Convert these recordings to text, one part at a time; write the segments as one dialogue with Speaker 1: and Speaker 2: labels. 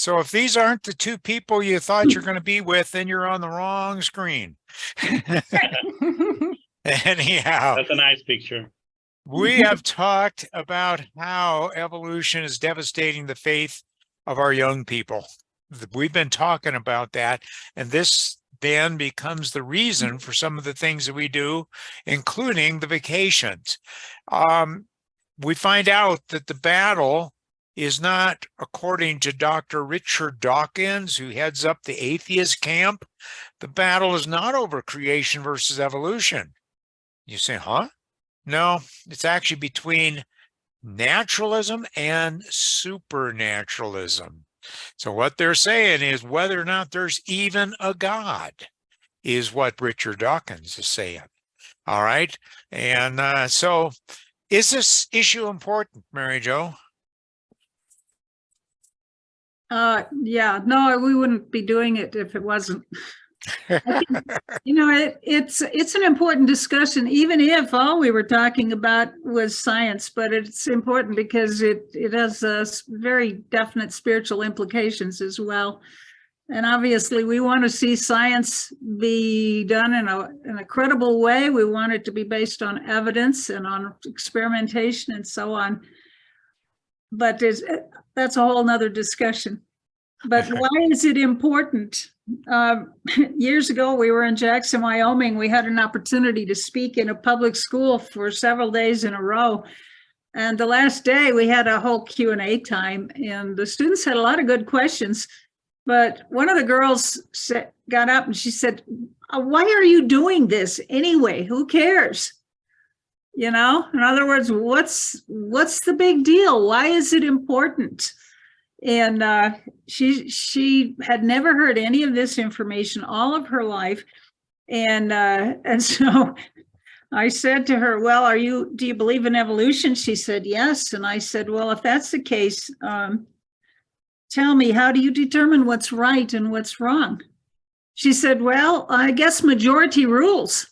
Speaker 1: So if these aren't the two people you thought you're going to be with, then you're on the wrong screen. Anyhow,
Speaker 2: That's a nice picture.
Speaker 1: we have talked about how evolution is devastating the faith of our young people. We've been talking about that, and this then becomes the reason for some of the things that we do, including the vacations. We find out that the battle is not, according to Dr. Richard Dawkins, who heads up the atheist camp, the battle is not over creation versus evolution. You say, huh? No, it's actually between naturalism and supernaturalism. So what they're saying is whether or not there's even a God is what Richard Dawkins is saying. All right. And so is this issue important, Mary Jo?
Speaker 3: Yeah, no, we wouldn't be doing it if it wasn't. It's an important discussion, even if all we were talking about was science, but it's important because it has very definite spiritual implications as well. And obviously we want to see science be done in a credible way. We want it to be based on evidence and on experimentation and so on. But that's a whole nother discussion. But why is it important? Years ago, we were in Jackson, Wyoming. We had an opportunity to speak in a public school for several days in a row. And the last day, we had a whole Q&A time, and the students had a lot of good questions. But one of the girls got up and she said, why are you doing this anyway? Who cares? You know, in other words, what's the big deal? Why is it important? And she had never heard any of this information all of her life. And so I said to her, well, do you believe in evolution? She said, yes. And I said, well, if that's the case, tell me, how do you determine what's right and what's wrong? She said, well, I guess majority rules.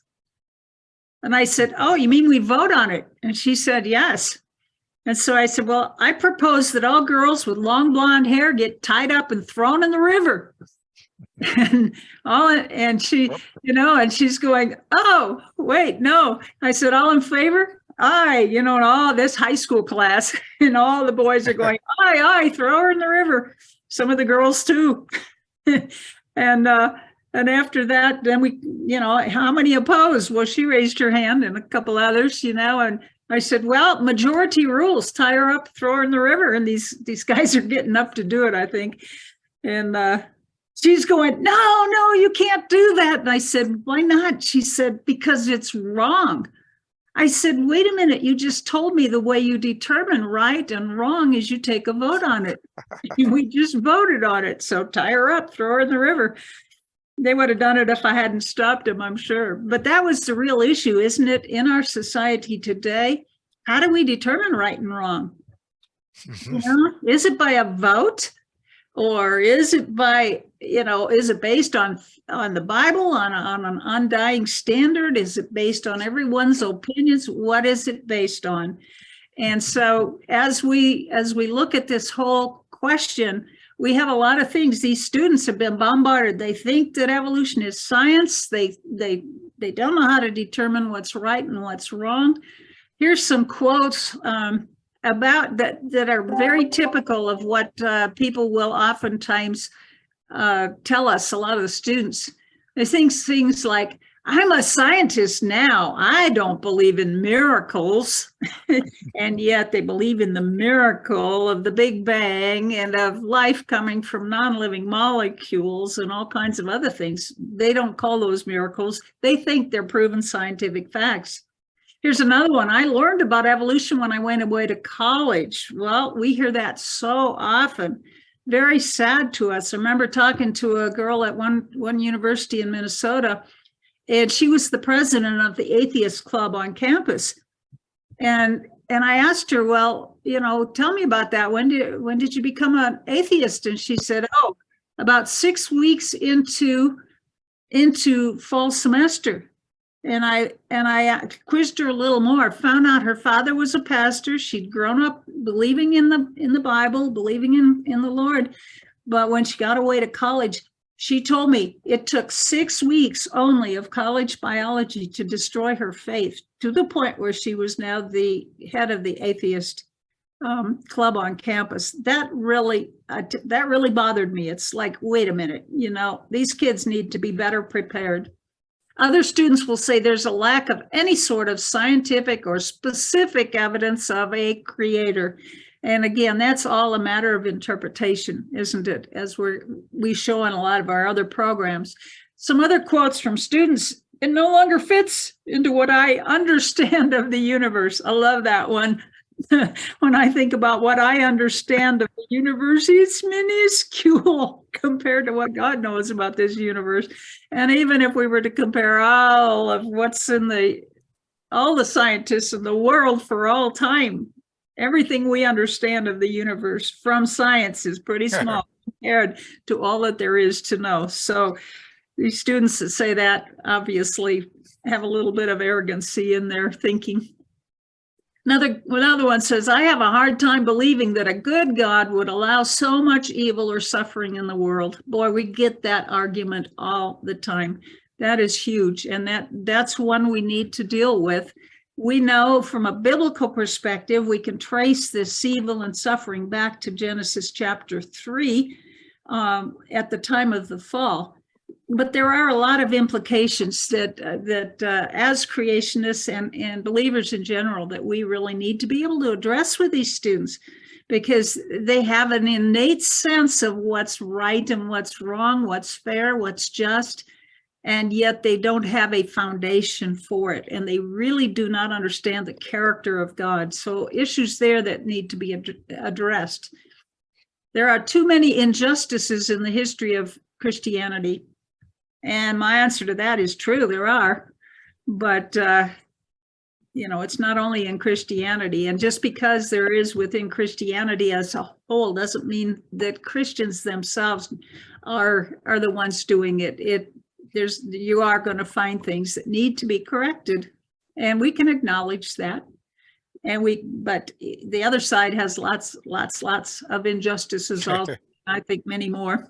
Speaker 3: And I said, oh, you mean we vote on it? And she said, yes. And so I said, well, I propose that all girls with long blonde hair get tied up and thrown in the river. and she, and she's going, oh, wait, no. I said, all in favor? Aye, and all this high school class, and all the boys are going, aye, throw her in the river. Some of the girls too. And after that, then we, how many opposed? Well, she raised her hand and a couple others, and I said, well, majority rules, tie her up, throw her in the river. And these guys are getting up to do it, I think. And she's going, no, you can't do that. And I said, why not? She said, because it's wrong. I said, wait a minute, you just told me the way you determine right and wrong is you take a vote on it. We just voted on it. So tie her up, throw her in the river. They would have done it if I hadn't stopped them, I'm sure. But that was the real issue, isn't it? In our society today, how do we determine right and wrong? Is it by a vote? Or is it by, is it based on the Bible, on an undying standard? Is it based on everyone's opinions? What is it based on? And so as we look at this whole question, we have a lot of things. These students have been bombarded. They think that evolution is science. They don't know how to determine what's right and what's wrong. Here's some quotes about that are very typical of what people will oftentimes tell us, a lot of the students. They think things like, I'm a scientist now. I don't believe in miracles. And yet they believe in the miracle of the Big Bang and of life coming from non-living molecules and all kinds of other things. They don't call those miracles. They think they're proven scientific facts. Here's another one. I learned about evolution when I went away to college. Well, we hear that so often. Very sad to us. I remember talking to a girl at one university in Minnesota, and she was the president of the atheist club on campus. And I asked her, well, tell me about that. When did you become an atheist? And she said, oh, about 6 weeks into fall semester. And I quizzed her a little more, found out her father was a pastor. She'd grown up believing in the Bible, believing in the Lord. But when she got away to college, she told me it took 6 weeks only of college biology to destroy her faith, to the point where she was now the head of the atheist club on campus. That really bothered me. It's like, wait a minute, these kids need to be better prepared. Other students will say there's a lack of any sort of scientific or specific evidence of a creator. And again, that's all a matter of interpretation, isn't it? As we show in a lot of our other programs. Some other quotes from students: it no longer fits into what I understand of the universe. I love that one. When I think about what I understand of the universe, it's minuscule compared to what God knows about this universe. And even if we were to compare all of what's in all the scientists in the world for all time, everything we understand of the universe from science is pretty small compared to all that there is to know. So these students that say that obviously have a little bit of arrogancy in their thinking. Another one says, I have a hard time believing that a good God would allow so much evil or suffering in the world. Boy, we get that argument all the time. That is huge. And that's one we need to deal with. We know from a biblical perspective, we can trace this evil and suffering back to Genesis chapter 3 at the time of the fall. But there are a lot of implications that as creationists and believers in general, that we really need to be able to address with these students, because they have an innate sense of what's right and what's wrong, what's fair, what's just, and yet they don't have a foundation for it. And they really do not understand the character of God. So issues there that need to be addressed. There are too many injustices in the history of Christianity. And my answer to that is true, there are, but, it's not only in Christianity. And just because there is within Christianity as a whole doesn't mean that Christians themselves are the ones doing it. You are going to find things that need to be corrected, and we can acknowledge that. But the other side has lots of injustices also, I think many more.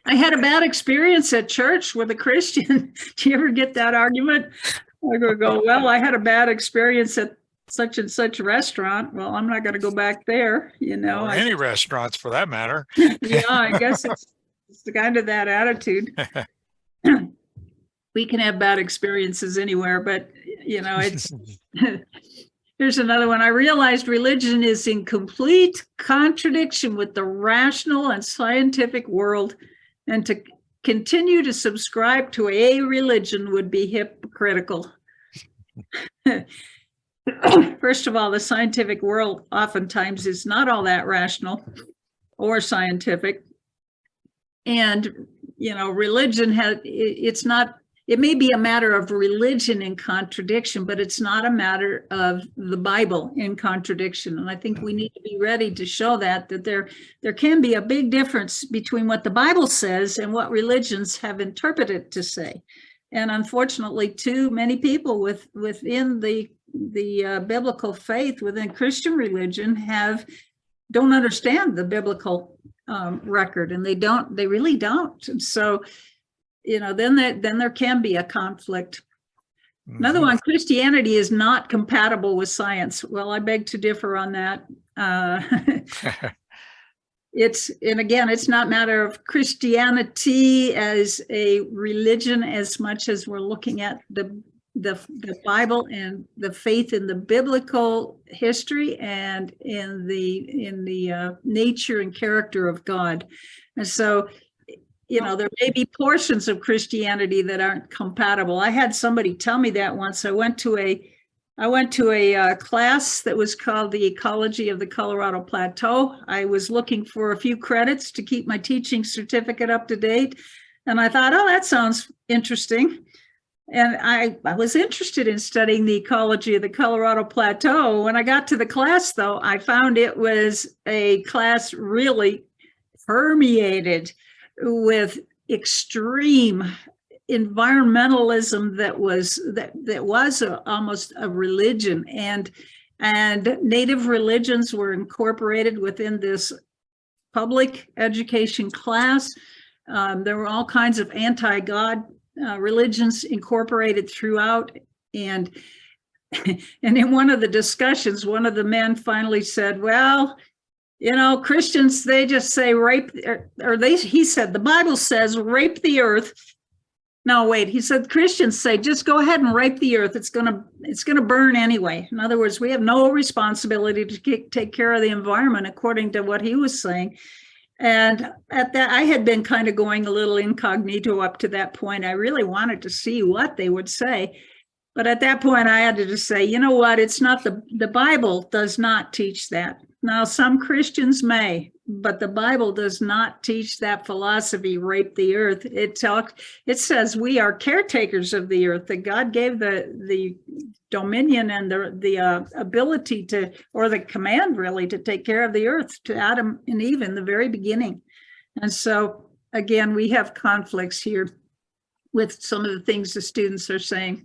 Speaker 3: I had a bad experience at church with a Christian. Do you ever get that argument? I go, well, I had a bad experience at such and such restaurant. Well, I'm not going to go back there,
Speaker 1: Or any restaurants for that matter.
Speaker 3: Yeah, I guess it's kind of that attitude. We can have bad experiences anywhere, but, it's... Here's another one. I realized religion is in complete contradiction with the rational and scientific world, and to continue to subscribe to a religion would be hypocritical. First of all, the scientific world oftentimes is not all that rational or scientific. And, religion it may be a matter of religion in contradiction, but it's not a matter of the Bible in contradiction. And I think we need to be ready to show that there can be a big difference between what the Bible says and what religions have interpreted to say. And unfortunately, too many people within the biblical faith, within Christian religion, don't understand the biblical record, and they really don't. And so, then there can be a conflict. Another one, Christianity is not compatible with science. Well, I beg to differ on that. It's not a matter of Christianity as a religion as much as we're looking at the Bible and the faith in the biblical history and in the nature and character of God. And so, there may be portions of Christianity that aren't compatible. I had somebody tell me that once. I went to a class that was called the Ecology of the Colorado Plateau. I was looking for a few credits to keep my teaching certificate up to date. And I thought, oh, that sounds interesting. And I was interested in studying the ecology of the Colorado Plateau. When I got to the class, though, I found it was a class really permeated with extreme environmentalism that was almost a religion, and native religions were incorporated within this public education class. There were all kinds of anti-God religions incorporated throughout. And in one of the discussions, one of the men finally said, well, Christians, they just say rape, he said, the Bible says rape the earth. No, wait, he said, Christians say, just go ahead and rape the earth. It's gonna burn anyway. In other words, we have no responsibility to take care of the environment, according to what he was saying. And at that, I had been kind of going a little incognito up to that point. I really wanted to see what they would say. But at that point, I had to just say, you know what? It's not the Bible does not teach that. Now, some Christians may, but the Bible does not teach that philosophy, rape the earth. It says we are caretakers of the earth, that God gave the dominion and the ability to, or the command really, to take care of the earth to Adam and Eve in the very beginning. And so, again, we have conflicts here with some of the things the students are saying.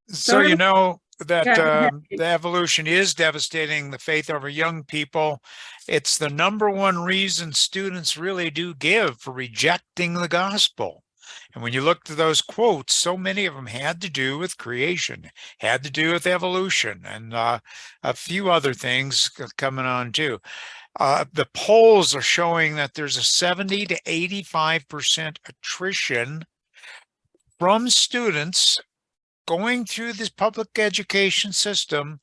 Speaker 1: So, that the evolution is devastating the faith of our young people. It's the number one reason students really do give for rejecting the gospel. And when you look to those quotes, so many of them had to do with creation, had to do with evolution, and a few other things coming on too. The polls are showing that there's a 70 to 85% attrition from students going through this public education system,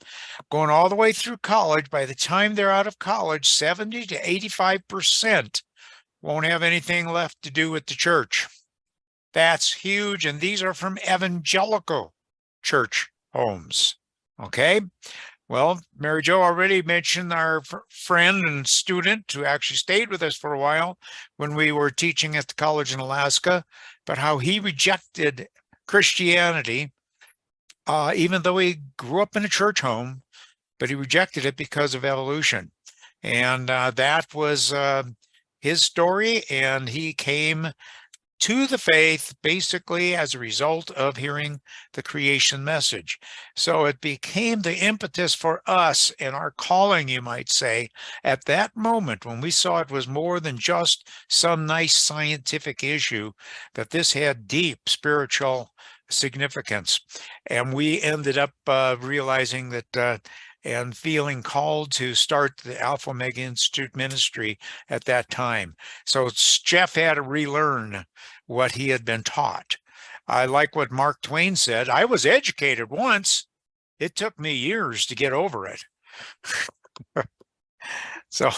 Speaker 1: going all the way through college. By the time they're out of college, 70 to 85% won't have anything left to do with the church. That's huge. And these are from evangelical church homes. Okay. Well, Mary Jo already mentioned our friend and student who actually stayed with us for a while when we were teaching at the college in Alaska, but how he rejected Christianity. Even though he grew up in a church home, but he rejected it because of evolution. And that was his story. And he came to the faith basically as a result of hearing the creation message. So it became the impetus for us and our calling, you might say, at that moment when we saw it was more than just some nice scientific issue, that this had deep spiritual significance. And we ended up realizing that and feeling called to start the Alpha Omega Institute ministry at that time. So Jeff had to relearn what he had been taught. I like what Mark Twain said. I was educated once. It took me years to get over it. So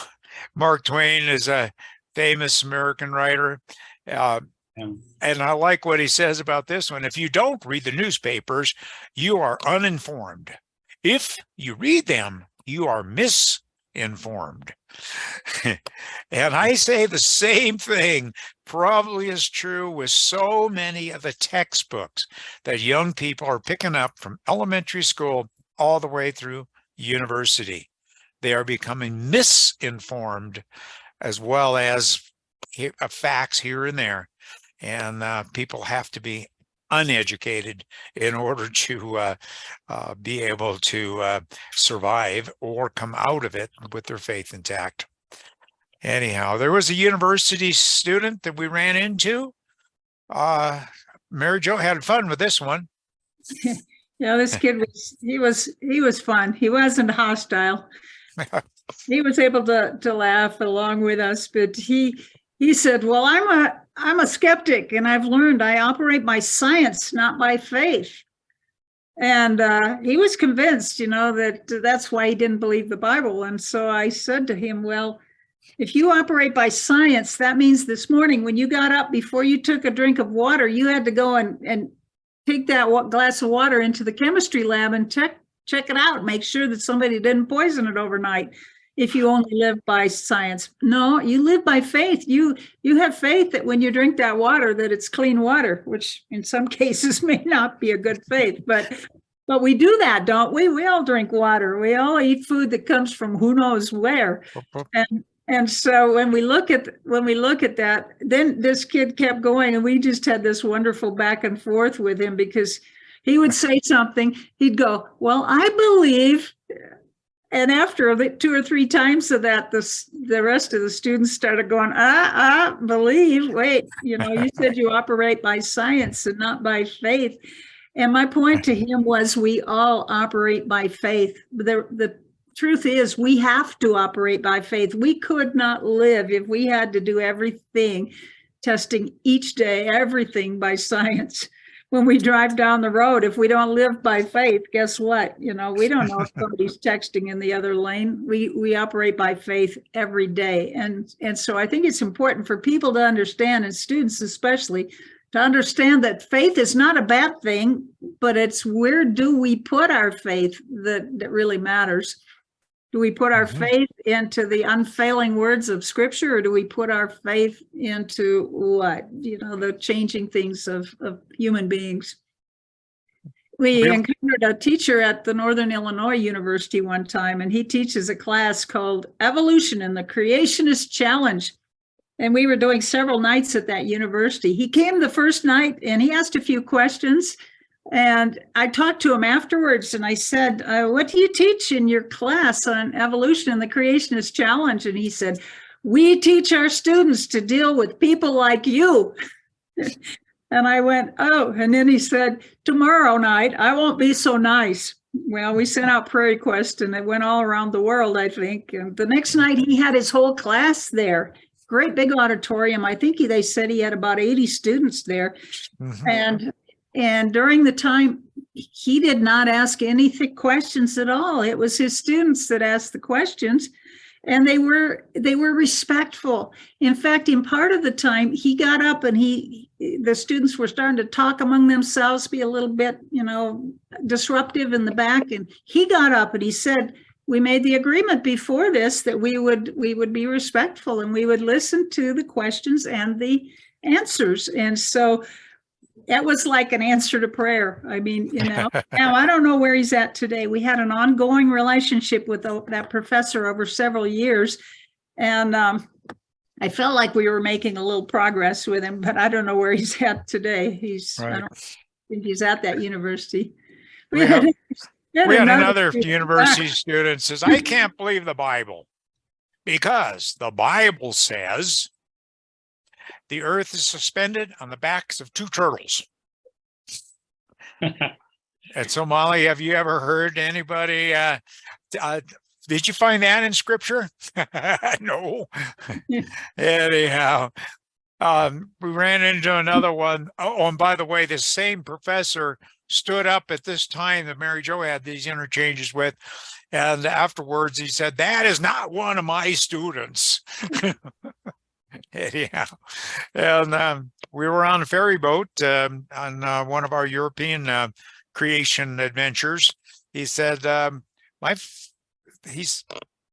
Speaker 1: Mark Twain is a famous American writer. And I like what he says about this one. If you don't read the newspapers, you are uninformed. If you read them, you are misinformed. And I say the same thing probably is true with so many of the textbooks that young people are picking up from elementary school all the way through university. They are becoming misinformed as well as facts here and there. And people have to be uneducated in order to be able to survive or come out of it with their faith intact. Anyhow, there was a university student that we ran into. Mary Jo had fun with this one.
Speaker 3: Yeah, this kid was fun. He wasn't hostile. He was able to laugh along with us, but he said, well, I'm a skeptic, and I've learned I operate by science, not by faith. And he was convinced, that that's why he didn't believe the Bible. And so I said to him, well, if you operate by science, that means this morning when you got up, before you took a drink of water, you had to go and take that glass of water into the chemistry lab and check it out, make sure that somebody didn't poison it overnight. If you only live by science. No, you live by faith. You have faith that when you drink that water, that it's clean water, which in some cases may not be a good faith, but we do that, don't we? We all drink water. We all eat food that comes from who knows where. And so when we look at that, then this kid kept going, and we just had this wonderful back and forth with him, because he would say something, he'd go, well, I believe. And after the 2 or 3 times of that, the rest of the students started going, believe, wait, you said you operate by science and not by faith. And my point to him was we all operate by faith. The truth is we have to operate by faith. We could not live if we had to do everything, testing each day, everything by science. When we drive down the road, if we don't live by faith, guess what? We don't know if somebody's texting in the other lane. We operate by faith every day. And so I think it's important for people to understand, and students especially, to understand that faith is not a bad thing, but it's where do we put our faith that really matters. Do we put our faith into the unfailing words of Scripture, or do we put our faith into what? The changing things of human beings. We encountered a teacher at the Northern Illinois University one time, and he teaches a class called Evolution and the Creationist Challenge. And we were doing several nights at that university. He came the first night and he asked a few questions. And I talked to him afterwards and I said, what do you teach in your class on evolution and the creationist challenge? And he said, we teach our students to deal with people like you. And I went, oh, and then he said, tomorrow night, I won't be so nice. Well, we sent out prayer requests and it went all around the world, I think. And the next night he had his whole class there. Great big auditorium. I think they said he had about 80 students there. And during the time, he did not ask any questions at all. It was his students that asked the questions, and they were respectful. In fact, in part of the time, he got up and the students were starting to talk among themselves, be a little bit, disruptive in the back. And he got up and he said, we made the agreement before this that we would be respectful and we would listen to the questions and the answers. And so that was like an answer to prayer. I mean, now I don't know where he's at today. We had an ongoing relationship with that professor over several years. And I felt like we were making a little progress with him, but I don't know where he's at today. I don't think he's at that university.
Speaker 1: We had another university student says, I can't believe the Bible because the Bible says the earth is suspended on the backs of two turtles. And so, Molly, have you ever heard anybody, did you find that in Scripture? No. Anyhow, we ran into another one. Oh, and by the way, this same professor stood up at this time that Mary Jo had these interchanges with, and afterwards he said, that is not one of my students. Anyhow, and we were on a ferry boat on one of our European creation adventures. He said, he's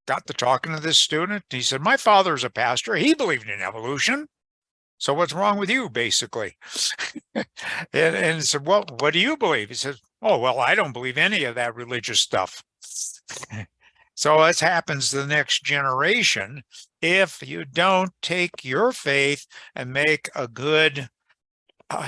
Speaker 1: got to talking to this student. He said, my father's a pastor. He believed in evolution. So what's wrong with you, basically? and said, well, what do you believe? He said, oh, well, I don't believe any of that religious stuff. So this happens to the next generation if you don't take your faith and make a good,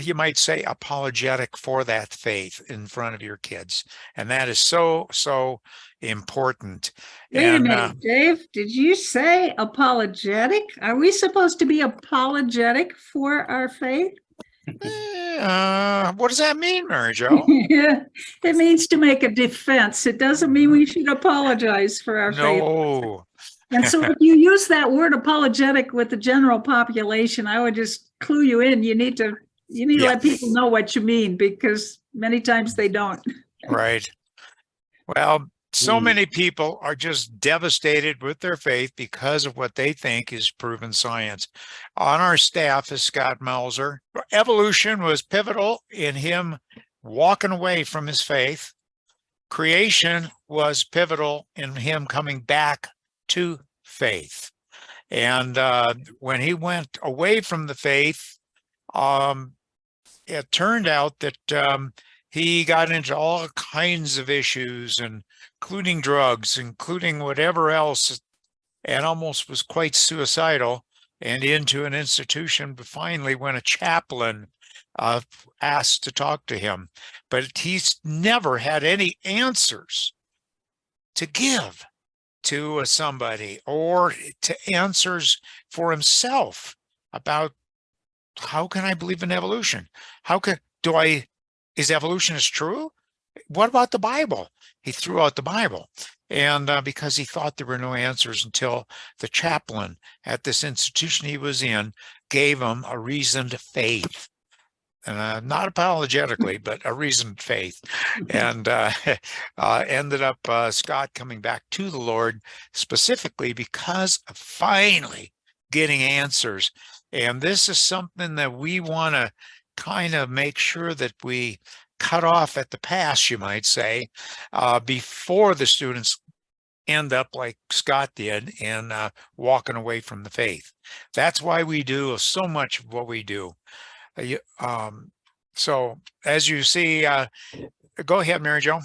Speaker 1: you might say, apologetic for that faith in front of your kids. And that is so, so important.
Speaker 3: Wait a minute, Dave, did you say apologetic? Are we supposed to be apologetic for our faith?
Speaker 1: What does that mean, Mary Jo?
Speaker 3: Yeah, it means to make a defense. It doesn't mean we should apologize for our faith.
Speaker 1: No.
Speaker 3: And so if you use that word apologetic with the general population, I would just clue you in. You need to let people know what you mean, because many times they don't.
Speaker 1: Right. Well, so many people are just devastated with their faith because of what they think is proven science. On our staff is Scott Mauser. Evolution was pivotal in him walking away from his faith. Creation was pivotal in him coming back to faith. And when he went away from the faith, it turned out that he got into all kinds of issues, and including drugs, including whatever else, and almost was quite suicidal and into an institution. But finally, when a chaplain asked to talk to him, but he's never had any answers to give. to somebody, or to answers for himself about how can I believe in evolution? Is evolution is true? What about the Bible? He threw out the Bible. And because he thought there were no answers until the chaplain at this institution he was in gave him a reasoned faith. Not apologetically, but a reasoned faith. And ended up Scott coming back to the Lord specifically because of finally getting answers. And this is something that we want to kind of make sure that we cut off at the pass, you might say, before the students end up like Scott did and walking away from the faith. That's why we do so much of what we do. So as you see, go ahead, Mary Jo.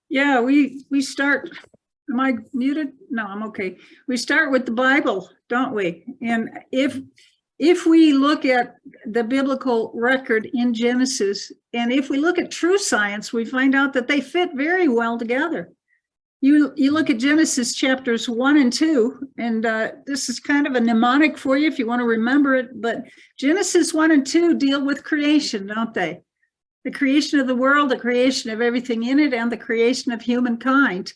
Speaker 3: Yeah, we start. Am I muted? No, I'm okay. We start with the Bible, don't we? And if we look at the biblical record in Genesis, and if we look at true science, we find out that they fit very well together. You look at Genesis chapters 1 and 2, and this is kind of a mnemonic for you if you want to remember it, but Genesis 1 and 2 deal with creation, don't they? The creation of the world, the creation of everything in it, and the creation of humankind.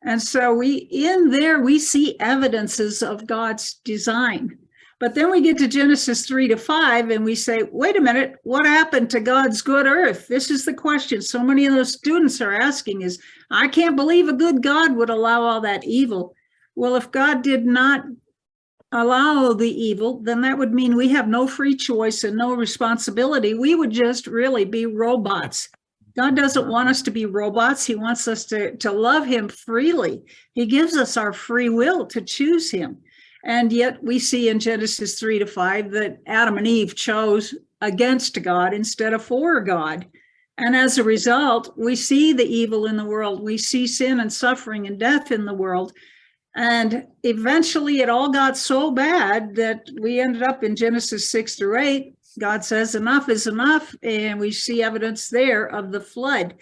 Speaker 3: And so in there, we see evidences of God's design. But then we get to Genesis 3 to 5 and we say, wait a minute, what happened to God's good earth? This is the question so many of those students are asking is, I can't believe a good God would allow all that evil. Well, if God did not allow the evil, then that would mean we have no free choice and no responsibility. We would just really be robots. God doesn't want us to be robots. He wants us to love him freely. He gives us our free will to choose him. And yet we see in Genesis 3 to 5 that Adam and Eve chose against God instead of for God. And as a result, we see the evil in the world. We see sin and suffering and death in the world. And eventually it all got so bad that we ended up in Genesis 6 through 8. God says enough is enough. And we see evidence there of the flood.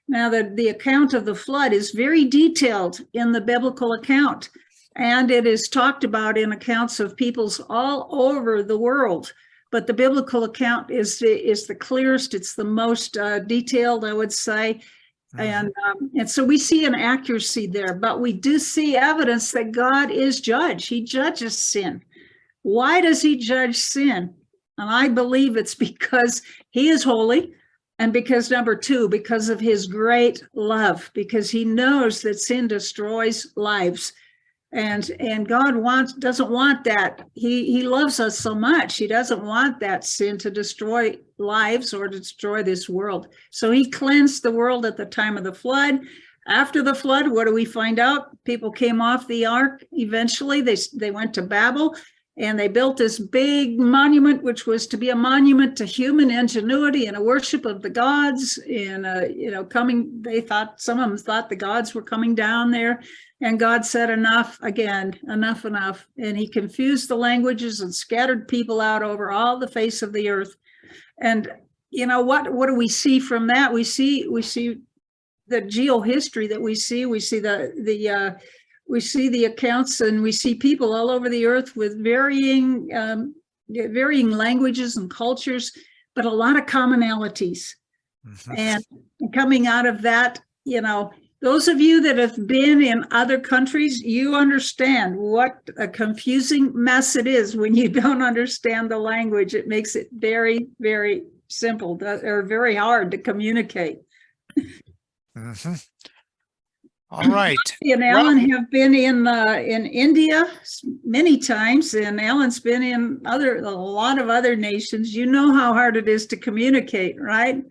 Speaker 3: Now, the account of the flood is very detailed in the biblical account. And it is talked about in accounts of peoples all over the world. But the biblical account is the clearest. It's the most detailed, I would say. And so we see an accuracy there. But we do see evidence that God is judge. He judges sin. Why does he judge sin? And I believe it's because he is holy. And because number two, because of his great love, because he knows that sin destroys lives. And God doesn't want that. He loves us so much. He doesn't want that sin to destroy lives or to destroy this world. So he cleansed the world at the time of the flood. After the flood, what do we find out? People came off the ark. Eventually, they went to Babel and they built this big monument, which was to be a monument to human ingenuity and a worship of the gods. And some of them thought the gods were coming down there. And God said, enough, again, enough. And he confused the languages and scattered people out over all the face of the earth. And what do we see from that? We see the geohistory that we see. We see we see the accounts, and we see people all over the earth with varying languages and cultures, but a lot of commonalities. Mm-hmm. And coming out of that, those of you that have been in other countries, you understand what a confusing mess it is when you don't understand the language. It makes it very, very simple or very hard to communicate.
Speaker 1: Mm-hmm. All right.
Speaker 3: And Alan have been in India many times, and Alan's been in a lot of other nations. You know how hard it is to communicate, right?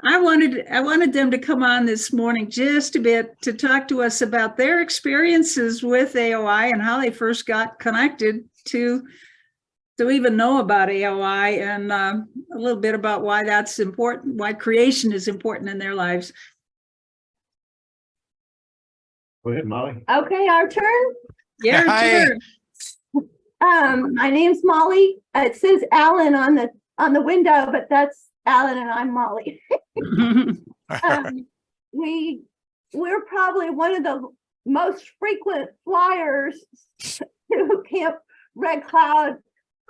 Speaker 3: I wanted them to come on this morning just a bit to talk to us about their experiences with AOI and how they first got connected to even know about AOI, and a little bit about why that's important, why creation is important in their lives.
Speaker 2: Go ahead, Molly.
Speaker 4: Okay, our turn.
Speaker 3: Your turn.
Speaker 4: My name's Molly. It says Alan on the window, but that's Alan and I'm Molly. We we're probably one of the most frequent flyers to Camp Red Cloud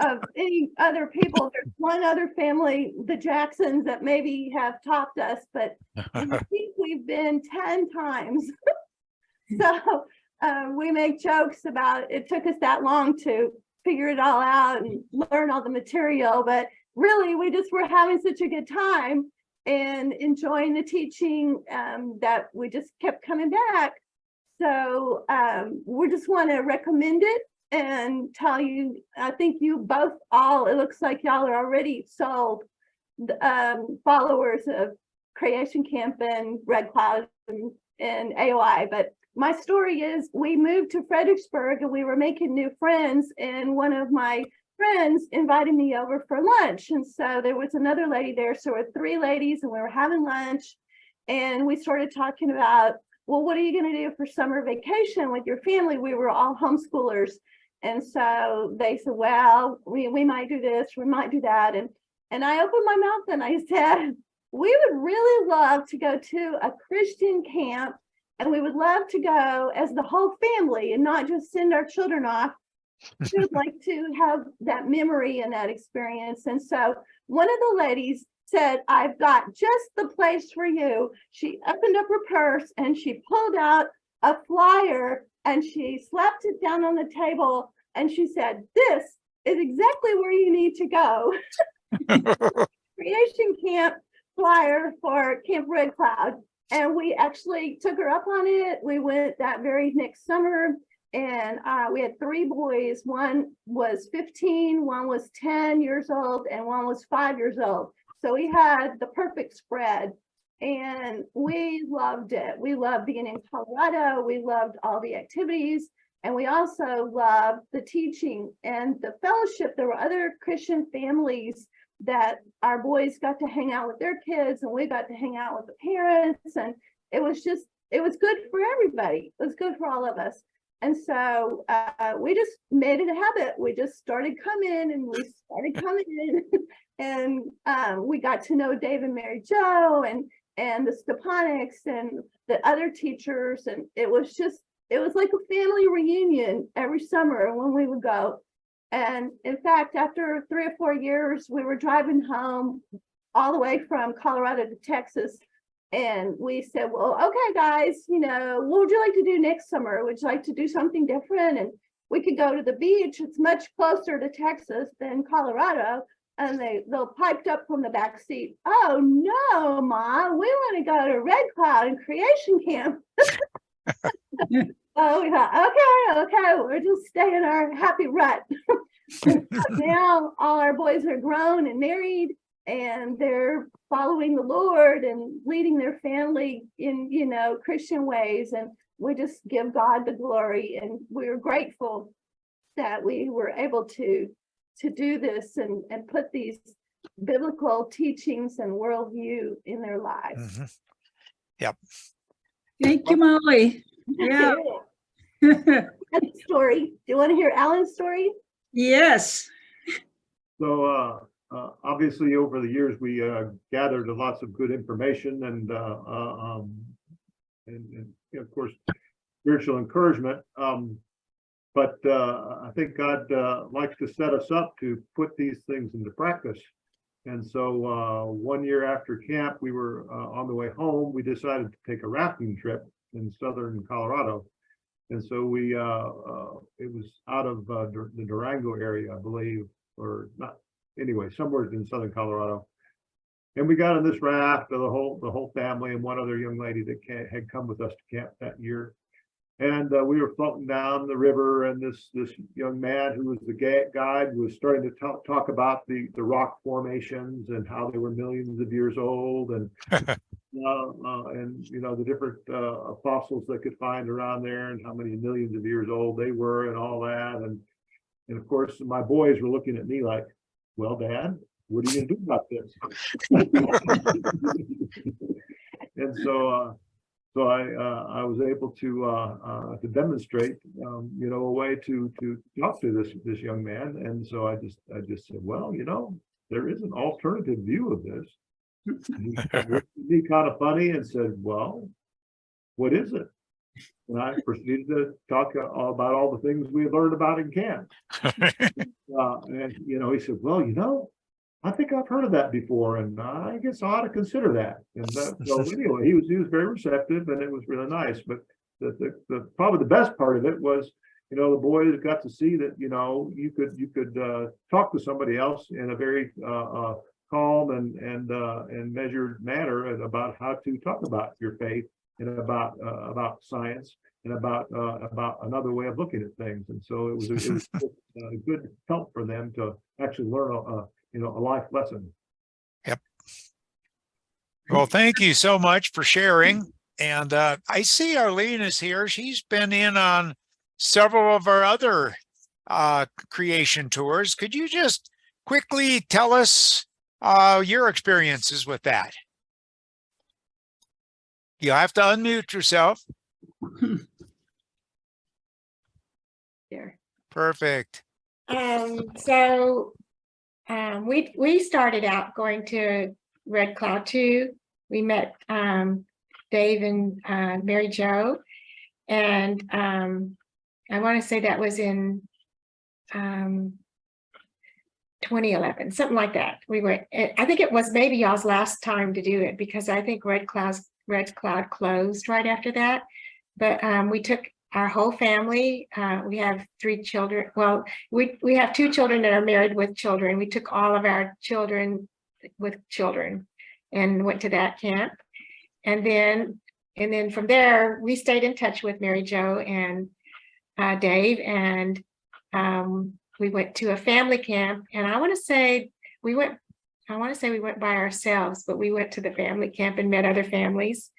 Speaker 4: of any other people. There's one other family, the Jacksons, that maybe have topped us, but I think we've been 10 times. So we make jokes about it took us that long to figure it all out and learn all the material, but really we just were having such a good time and enjoying the teaching that we just kept coming back. So we just want to recommend it and tell you, I think you both all, it looks like y'all are already sold followers of Creation Camp and Red Cloud and AOI. But my story is we moved to Fredericksburg and we were making new friends, and one of my friends invited me over for lunch. And so there was another lady there. So there were 3 ladies and we were having lunch, and we started talking about, well, what are you going to do for summer vacation with your family? We were all homeschoolers. And so they said, well, we might do this, we might do that. And I opened my mouth and I said, we would really love to go to a Christian camp, and we would love to go as the whole family and not just send our children off. We would like to have that memory and that experience. And so one of the ladies said, I've got just the place for you. She opened up her purse and she pulled out a flyer and she slapped it down on the table and she said, this is exactly where you need to go. Creation Camp flyer for Camp Red Cloud. And we actually took her up on it. We went that very next summer, and we had 3 boys. One was 15, one was 10 years old, and one was 5 years old. So we had the perfect spread, and we loved it. We loved being in Colorado. We loved all the activities, and we also loved the teaching and the fellowship. There were other Christian families that our boys got to hang out with their kids, and we got to hang out with the parents, and it was good for everybody. It was good for all of us. And so we just made it a habit. We just started coming and we got to know Dave and Mary Jo and the Stepanics and the other teachers, and it was like a family reunion every summer when we would go. And in fact, after 3 or 4 years, we were driving home all the way from Colorado to Texas. And we said, well, okay, guys, what would you like to do next summer? Would you like to do something different? And we could go to the beach. It's much closer to Texas than Colorado. And they'll piped up from the back seat. Oh, no, Ma, we want to go to Red Cloud and Creation Camp. So we thought, okay, we're just staying in our happy rut. Now all our boys are grown and married, and they're following the Lord and leading their family in, Christian ways. And we just give God the glory. And we're grateful that we were able to do this and put these biblical teachings and worldview in their lives.
Speaker 1: Mhm. Yep.
Speaker 3: Thank you, Molly. Yeah.
Speaker 4: Story. Do you want to hear Alan's story?
Speaker 3: Yes.
Speaker 2: So obviously over the years we gathered lots of good information and of course spiritual encouragement. But I think God likes to set us up to put these things into practice. And so 1 year after camp, we were on the way home. We decided to take a rafting trip in southern Colorado. And so we it was out of the Durango area, I believe, or not. Anyway, somewhere in southern Colorado. And we got on this raft, the whole family, and one other young lady that had come with us to camp that year. And we were floating down the river, and this young man who was the guide was starting to talk about the rock formations and how they were millions of years old, and the different fossils they could find around there, and how many millions of years old they were, and all that. And of course, my boys were looking at me like, "Well, Dad, what are you going to do about this?" And so I was able to demonstrate, a way to talk to this young man. And so I just said, well, there is an alternative view of this. And he looked at me kind of funny and said, well, what is it? And I proceeded to talk about all the things we had learned about in camp. And, he said, well, I think I've heard of that before, and I guess I ought to consider that. And so anyway, he was very receptive, and it was really nice. But the probably the best part of it was, the boys got to see that, you could talk to somebody else in a very calm and measured manner about how to talk about your faith and about science and about another way of looking at things. And so it was a good help for them to actually learn a life lesson.
Speaker 1: Yep. Well, thank you so much for sharing. And I see Arlene is here. She's been in on several of our other creation tours. Could you just quickly tell us your experiences with that? You have to unmute yourself.
Speaker 5: Here.
Speaker 1: Perfect.
Speaker 5: We started out going to Red Cloud 2. We met Dave and Mary Jo, and I want to say that was in 2011, something like that. We went. I think it was maybe y'all's last time to do it, because I think Red Cloud closed right after that. But we took our whole family. We have 3 children. Well, we have 2 children that are married with children. We took all of our children with children and went to that camp. And then from there, we stayed in touch with Mary Jo and Dave, and we went to a family camp. And I want to say we went by ourselves, but we went to the family camp and met other families.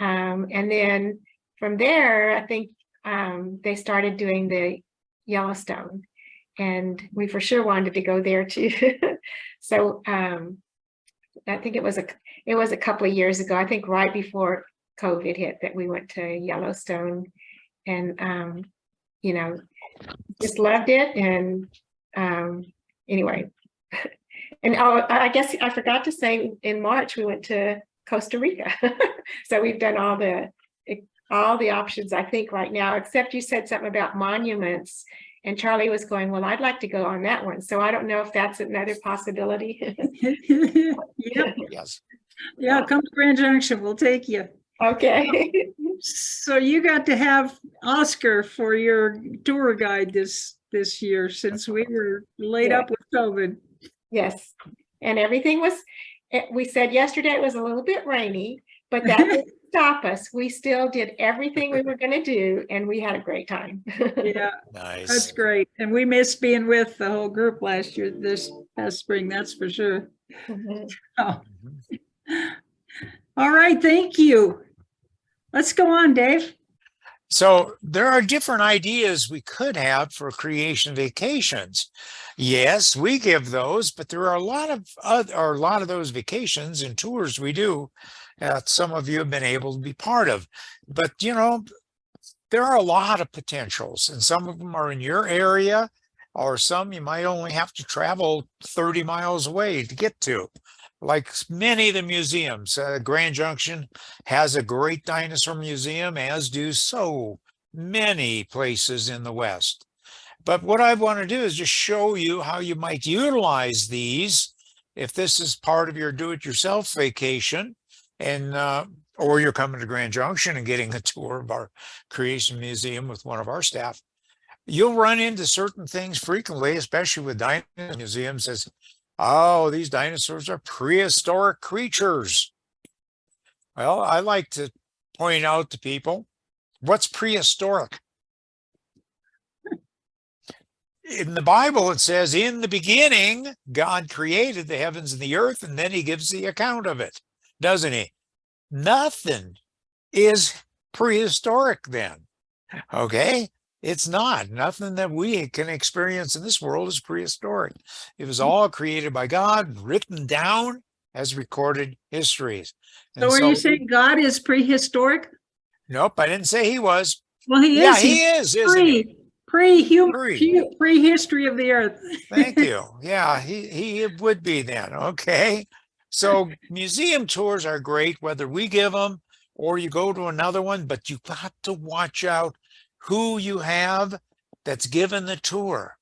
Speaker 5: And then from there, I think they started doing the Yellowstone, and we for sure wanted to go there too. So I think it was a couple of years ago, I think right before COVID hit, that we went to Yellowstone, and just loved it. And anyway, and I guess I forgot to say, in March we went to Costa Rica. So we've done all the options, I think, right now, except you said something about monuments, and Charlie was going, well, I'd like to go on that one. So I don't know if that's another possibility.
Speaker 3: Yep.
Speaker 1: Yes.
Speaker 3: Yeah, come to Grand Junction, we'll take you.
Speaker 5: Okay.
Speaker 3: So you got to have Oscar for your tour guide this year, since we were laid up with COVID.
Speaker 5: Yes. And everything was, we said yesterday it was a little bit rainy, but that didn't stop us. We still did everything we were going to do, and we had a great time.
Speaker 3: Yeah,
Speaker 1: Nice.
Speaker 3: that's great. And we missed being with the whole group last year, this past spring, that's for sure.
Speaker 5: Mhm.
Speaker 3: Oh. All right, thank you. Let's go on, Dave.
Speaker 1: So there are different ideas we could have for creation vacations. Yes, we give those, but there are a lot of those vacations and tours we do that some of you have been able to be part of. But there are a lot of potentials, and some of them are in your area, or some you might only have to travel 30 miles away to get to. Like many of the museums, Grand Junction has a great dinosaur museum, as do so many places in the West. But what I want to do is just show you how you might utilize these if this is part of your do-it-yourself vacation, and or you're coming to Grand Junction and getting a tour of our Creation Museum with one of our staff. You'll run into certain things frequently, especially with dinosaur museums, as, oh, these dinosaurs are prehistoric creatures. Well, I like to point out to people, what's prehistoric? In the Bible, it says, in the beginning, God created the heavens and the earth, and then he gives the account of it, doesn't he? Nothing is prehistoric then, okay? It's not. Nothing that we can experience in this world is prehistoric. It was all created by God, written down as recorded histories.
Speaker 3: So are you saying God is prehistoric?
Speaker 1: Nope, I didn't say he was.
Speaker 3: Well, he is.
Speaker 1: Yeah, he is, isn't he?
Speaker 3: Prehistory of the earth.
Speaker 1: Thank you. Yeah, he would be then. Okay. So museum tours are great, whether we give them or you go to another one, but you got to watch out who you have that's given the tour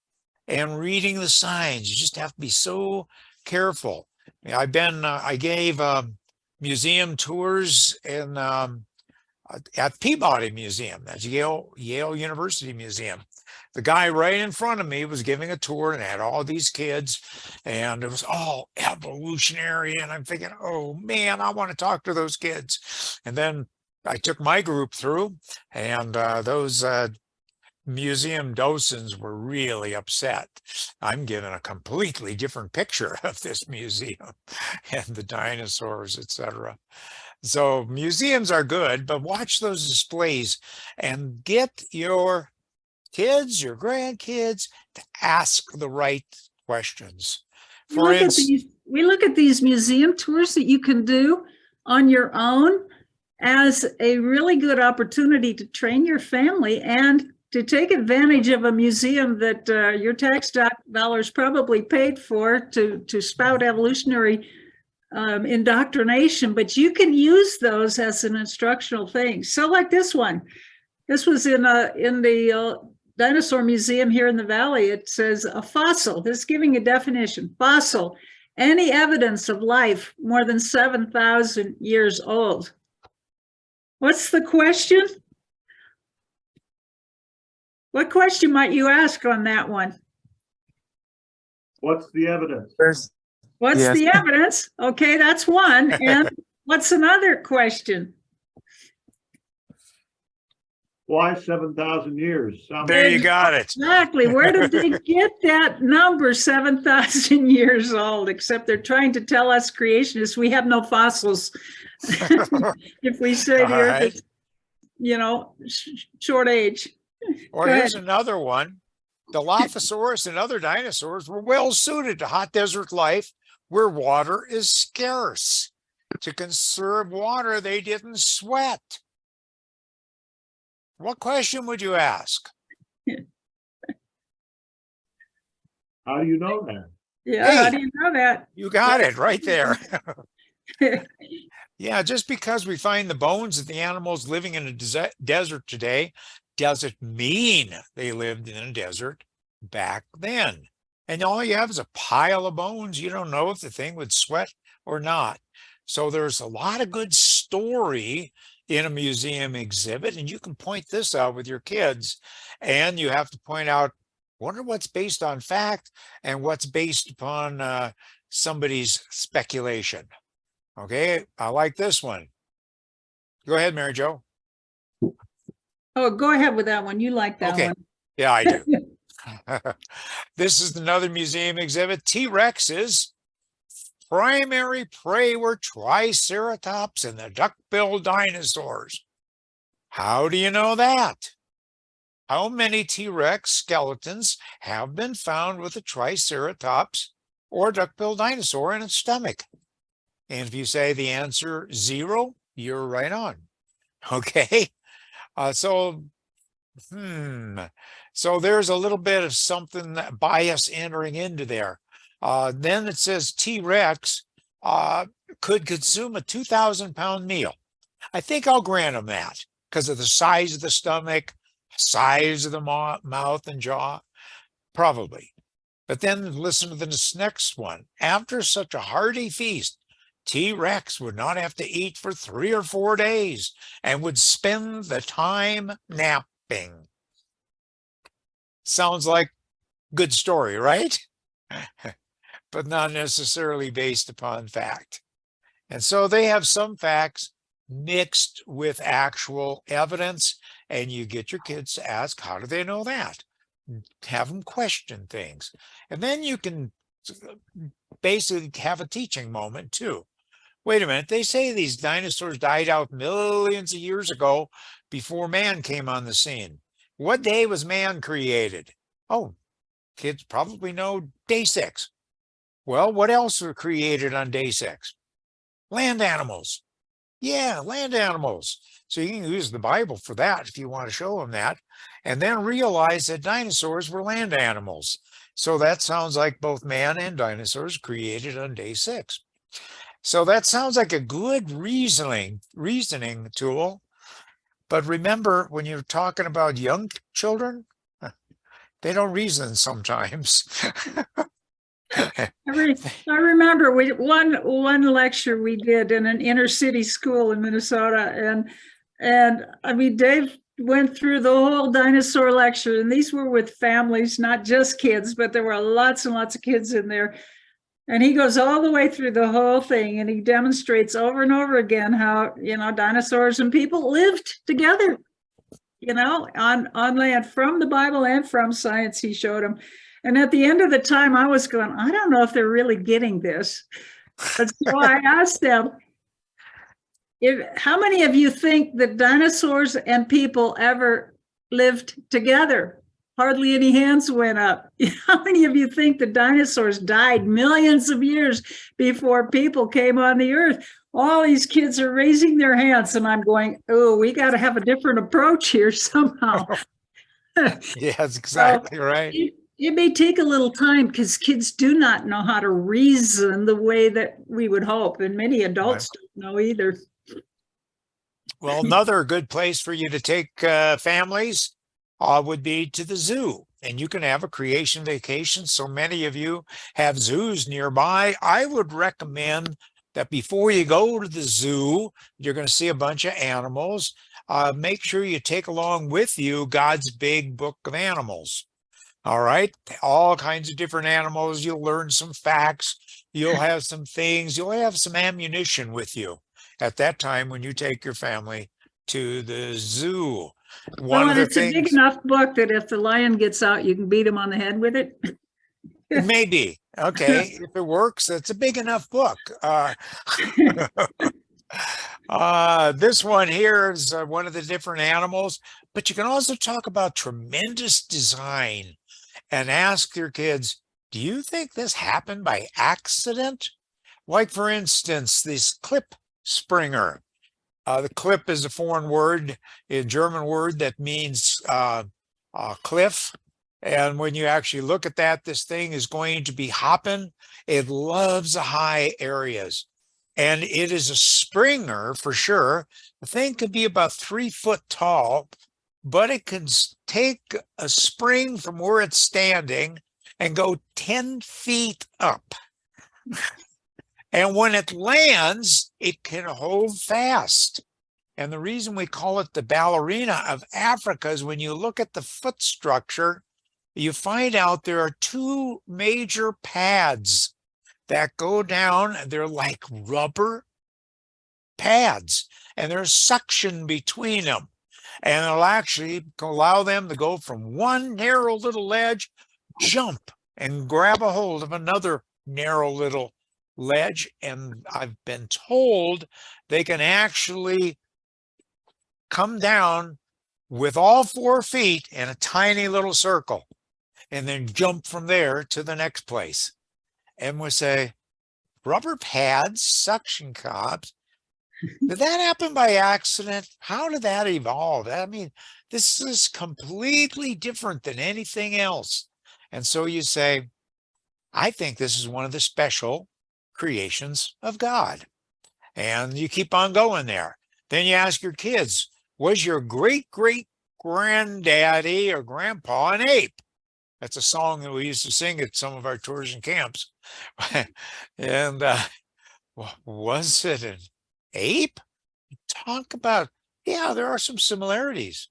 Speaker 1: and reading the signs. You just have to be so careful. I gave museum tours in at Peabody Museum, that's Yale University Museum. The guy right in front of me was giving a tour and had all these kids, and it was all evolutionary. And I'm thinking, oh man, I want to talk to those kids. And then I took my group through, and those museum docents were really upset. I'm given a completely different picture of this museum and the dinosaurs, etc. So museums are good, but watch those displays and get your kids, your grandkids to ask the right questions. For instance,
Speaker 3: we look at these museum tours that you can do on your own as a really good opportunity to train your family and to take advantage of a museum that your tax dollars probably paid for to spout evolutionary indoctrination, but you can use those as an instructional thing. So like this one, this was in the dinosaur museum here in the Valley. It says a fossil, this is giving a definition, fossil, any evidence of life more than 7,000 years old. What's the question? What question might you ask on that one?
Speaker 2: What's the evidence?
Speaker 3: What's
Speaker 1: Yes.
Speaker 3: the evidence? Okay, that's one. And what's another question?
Speaker 2: Why 7,000 years?
Speaker 1: there you got it.
Speaker 3: Exactly. Where did they get that number 7,000 years old? Except they're trying to tell us creationists we have no fossils. If we say the
Speaker 1: All
Speaker 3: earth
Speaker 1: right.
Speaker 3: is, short age.
Speaker 1: Or
Speaker 3: Go
Speaker 1: here's
Speaker 3: ahead.
Speaker 1: another one. Dilophosaurus and other dinosaurs were well suited to hot desert life where water is scarce. To conserve water, they didn't sweat. What question would you ask?
Speaker 2: How do you know that?
Speaker 3: Yeah,
Speaker 1: Hey.
Speaker 3: how do you know that?
Speaker 1: You got it right there. Yeah, just because we find the bones of the animals living in a desert today doesn't mean they lived in a desert back then. And all you have is a pile of bones. You don't know if the thing would sweat or not. So there's a lot of good story in a museum exhibit, and you can point this out with your kids, and you have to point out, wonder what's based on fact and what's based upon somebody's speculation. Okay, I like this one. Go ahead, Mary Jo.
Speaker 3: Oh, go ahead with that one. You like that
Speaker 1: Okay.
Speaker 3: one.
Speaker 1: Yeah, I do. This is another museum exhibit. T-Rex's primary prey were Triceratops and the duck-billed dinosaurs. How do you know that? How many T-Rex skeletons have been found with a Triceratops or duck-billed dinosaur in its stomach? And if you say the answer 0, you're right on. Okay. So there's a little bit of something, bias entering into there. Then it says T-Rex could consume a 2,000-pound meal. I think I'll grant them that because of the size of the stomach, size of the mouth and jaw, probably. But then listen to this next one. After such a hearty feast, T-Rex would not have to eat for 3 or 4 days and would spend the time napping. Sounds like good story, right? But not necessarily based upon fact. And so they have some facts mixed with actual evidence, and you get your kids to ask, how do they know that? Have them question things. And then you can basically have a teaching moment too. Wait a minute, they say these dinosaurs died out millions of years ago before man came on the scene. What day was man created? Oh, kids probably know day 6. Well, what else were created on day 6? Land animals. Yeah, land animals. So you can use the Bible for that if you want to show them that. And then realize that dinosaurs were land animals. So that sounds like both man and dinosaurs created on day 6. So that sounds like a good reasoning tool. But remember, when you're talking about young children, they don't reason sometimes.
Speaker 3: I remember one lecture we did in an inner city school in Minnesota, and I mean Dave went through the whole dinosaur lecture, and these were with families, not just kids, but there were lots and lots of kids in there. And he goes all the way through the whole thing, and he demonstrates over and over again how, dinosaurs and people lived together, on land, from the Bible and from science. He showed them. And at the end of the time, I was going, I don't know if they're really getting this. But so I asked them, how many of you think that dinosaurs and people ever lived together? Hardly any hands went up. How many of you think the dinosaurs died millions of years before people came on the earth? All these kids are raising their hands, and I'm going, oh, we got to have a different approach here somehow.
Speaker 1: Yeah, that's exactly right.
Speaker 3: It may take a little time because kids do not know how to reason the way that we would hope, and many adults don't know either.
Speaker 1: Well, another good place for you to take families would be to the zoo, and you can have a creation vacation. So many of you have zoos nearby. I would recommend that before you go to the zoo, you're going to see a bunch of animals. Make sure you take along with you God's big book of animals. All right, all kinds of different animals. You'll learn some facts. You'll have some things. You'll have some ammunition with you at that time when you take your family to the zoo. One of the
Speaker 3: it's
Speaker 1: things,
Speaker 3: a big enough book that if the lion gets out, you can beat him on the head with it.
Speaker 1: maybe, okay, if it works, that's a big enough book. This one here is one of the different animals, but you can also talk about tremendous design and ask your kids, do you think this happened by accident? Like, for instance, this clip springer. The clip is a foreign word, a German word that means cliff. And when you actually look at that, this thing is going to be hopping. It loves the high areas. And it is a springer for sure. The thing could be about 3 foot tall, but it can take a spring from where it's standing and go 10 feet up. And when it lands, it can hold fast. And the reason we call it the ballerina of Africa is when you look at the foot structure, you find out there are 2 major pads that go down. They're like rubber pads, and there's suction between them. And it'll actually allow them to go from one narrow little ledge, jump and grab a hold of another narrow little ledge. And I've been told they can actually come down with all 4 feet in a tiny little circle and then jump from there to the next place. And we say, rubber pads, suction cups, did that happen by accident? How did that evolve? I mean, this is completely different than anything else. And so you say, I think this is one of the special creations of God. And you keep on going there. Then you ask your kids, was your great-great-granddaddy or grandpa an ape? That's a song that we used to sing at some of our tours and camps. And was it an ape? Talk about, yeah, there are some similarities,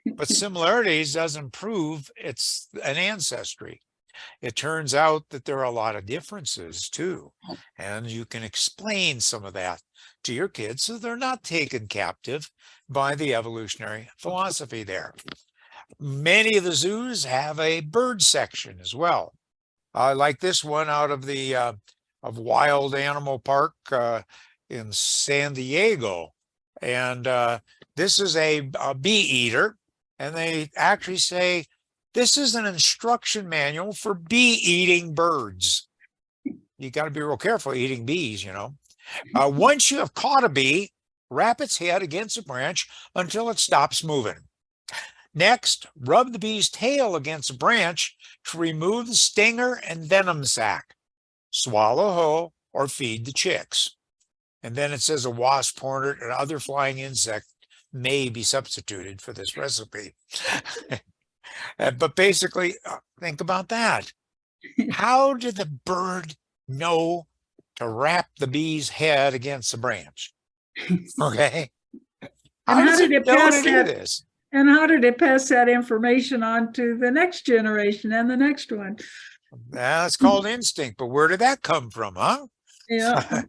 Speaker 1: but similarities doesn't prove it's an ancestry. It turns out that there are a lot of differences too. And you can explain some of that to your kids so they're not taken captive by the evolutionary philosophy there. Many of the zoos have a bird section as well. Like this one out of the of Wild Animal Park in San Diego. And this is a bee eater. And they actually say, this is an instruction manual for bee eating birds. You got to be real careful eating bees, you know. Once you have caught a bee, wrap its head against a branch until it stops moving. Next, rub the bee's tail against a branch to remove the stinger and venom sac. Swallow whole or feed the chicks. And then it says a wasp, hornet, and other flying insect may be substituted for this recipe. But basically, think about that. How did the bird know to wrap the bee's head against the branch? Okay.
Speaker 3: And how did it
Speaker 1: know
Speaker 3: pass
Speaker 1: to do
Speaker 3: that?
Speaker 1: this?
Speaker 3: And how did it pass that information on to the next generation and the next one?
Speaker 1: That's called instinct, but where did that come from, huh?
Speaker 3: Yeah.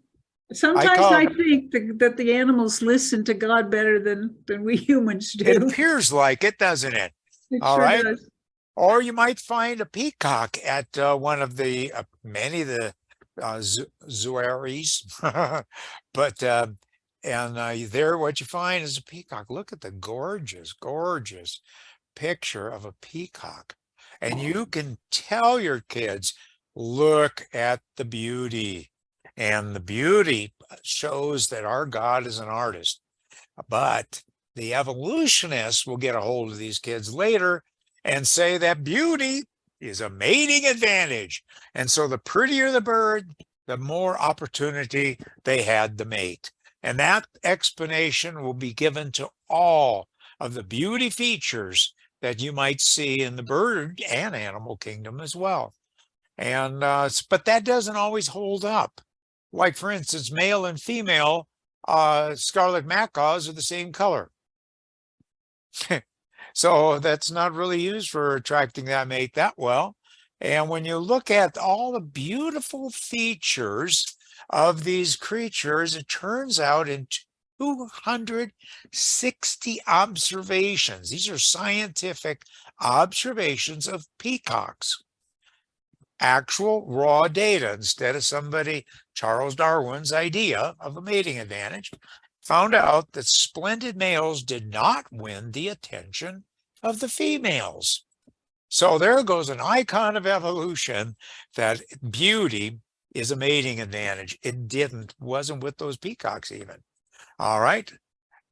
Speaker 3: Sometimes
Speaker 1: call-
Speaker 3: I think that the animals listen to God better than we humans
Speaker 1: It
Speaker 3: do.
Speaker 1: appears like it, doesn't it?
Speaker 3: It
Speaker 1: all
Speaker 3: sure
Speaker 1: right.
Speaker 3: does.
Speaker 1: Or you might find a peacock at one of the many of the zooaries. But there, what you find is a peacock. Look at the gorgeous, gorgeous picture of a peacock. And you can tell your kids, look at the beauty. And the beauty shows that our God is an artist. But the evolutionists will get a hold of these kids later and say that beauty is a mating advantage. And so the prettier the bird, the more opportunity they had to mate. And that explanation will be given to all of the beauty features that you might see in the bird and animal kingdom as well. And but that doesn't always hold up. Like, for instance, male and female scarlet macaws are the same color. So that's not really used for attracting that mate that well. And when you look at all the beautiful features of these creatures, it turns out in 260 observations. These are scientific observations of peacocks. Actual raw data instead of Charles Darwin's idea of a mating advantage, found out that splendid males did not win the attention of the females. So there goes an icon of evolution that beauty is a mating advantage. It wasn't with those peacocks even. All right.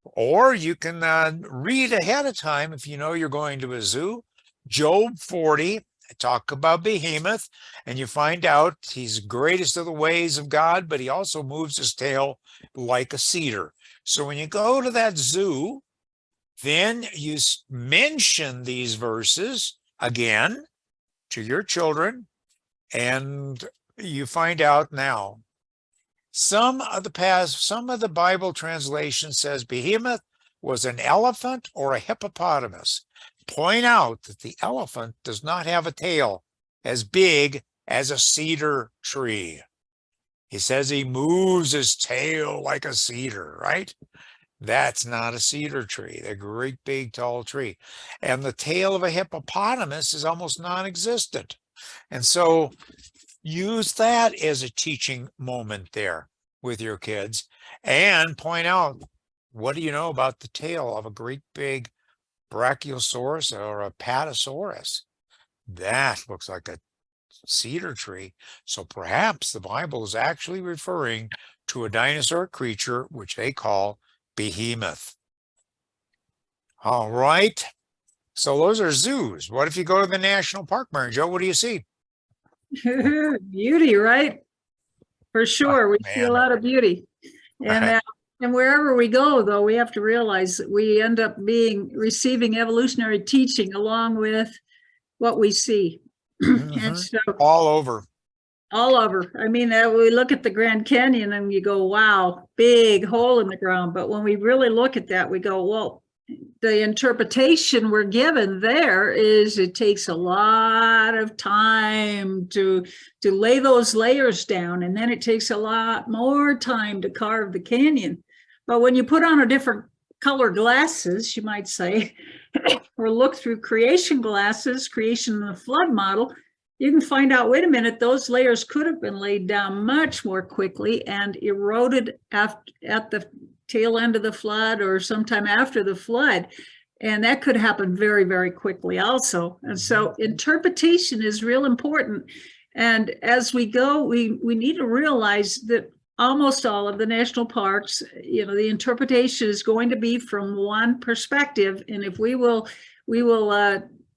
Speaker 1: Or you can read ahead of time if you know you're going to a zoo. Job 40, talk about Behemoth, and you find out he's greatest of the ways of God, but he also moves his tail like a cedar. So when you go to that zoo, then you mention these verses again to your children, and you find out now. Some of the Bible translation says Behemoth was an elephant or a hippopotamus. Point out that the elephant does not have a tail as big as a cedar tree. He says he moves his tail like a cedar, right? That's not a cedar tree, a great big tall tree. And the tail of a hippopotamus is almost non-existent. And so use that as a teaching moment there with your kids and point out, what do you know about the tail of a great big Brachiosaurus or a Patasaurus? That looks like a cedar tree. So perhaps the Bible is actually referring to a dinosaur creature, which they call Behemoth. All right. So those are zoos. What if you go to the national park, Mary Jo? What do you see?
Speaker 3: Beauty, right? For sure. We see a
Speaker 1: man.
Speaker 3: lot of beauty. And wherever we go, though, we have to realize that we end up receiving evolutionary teaching along with what we see. And so
Speaker 1: all over.
Speaker 3: I mean, we look at the Grand Canyon and you go, wow, big hole in the ground. But when we really look at that, we go, well, the interpretation we're given there is it takes a lot of time to lay those layers down. And then it takes a lot more time to carve the canyon. But when you put on a different color glasses, you might say, or look through creation glasses, creation in the flood model, you can find out, wait a minute, those layers could have been laid down much more quickly and eroded at the tail end of the flood or sometime after the flood. And that could happen very, very quickly also. And so interpretation is real important. And as we go, we need to realize that almost all of the national parks, the interpretation is going to be from one perspective. And if we will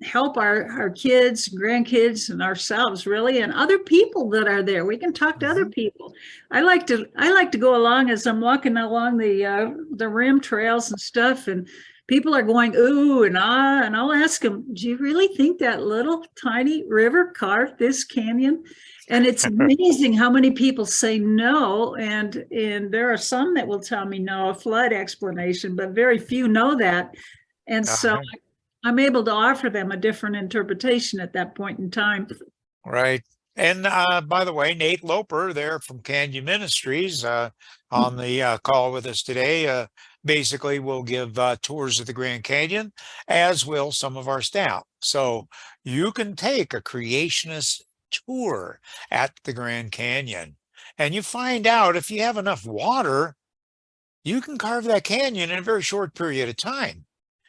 Speaker 3: help our kids, grandkids, and ourselves really, and other people that are there. We can talk to other people. I like to go along as I'm walking along the rim trails and stuff, and people are going ooh and ah, and I'll ask them, do you really think that little tiny river carved this canyon? And it's amazing how many people say no, and there are some that will tell me no, a flood explanation, but very few know that. And so
Speaker 1: Uh-huh.
Speaker 3: I'm able to offer them a different interpretation at that point in time.
Speaker 1: Right. And by the way, Nate Loper there from Canyon Ministries on the call with us today, basically will give tours of the Grand Canyon, as will some of our staff. So you can take a creationist tour at the Grand Canyon, and you find out if you have enough water, you can carve that canyon in a very short period of time.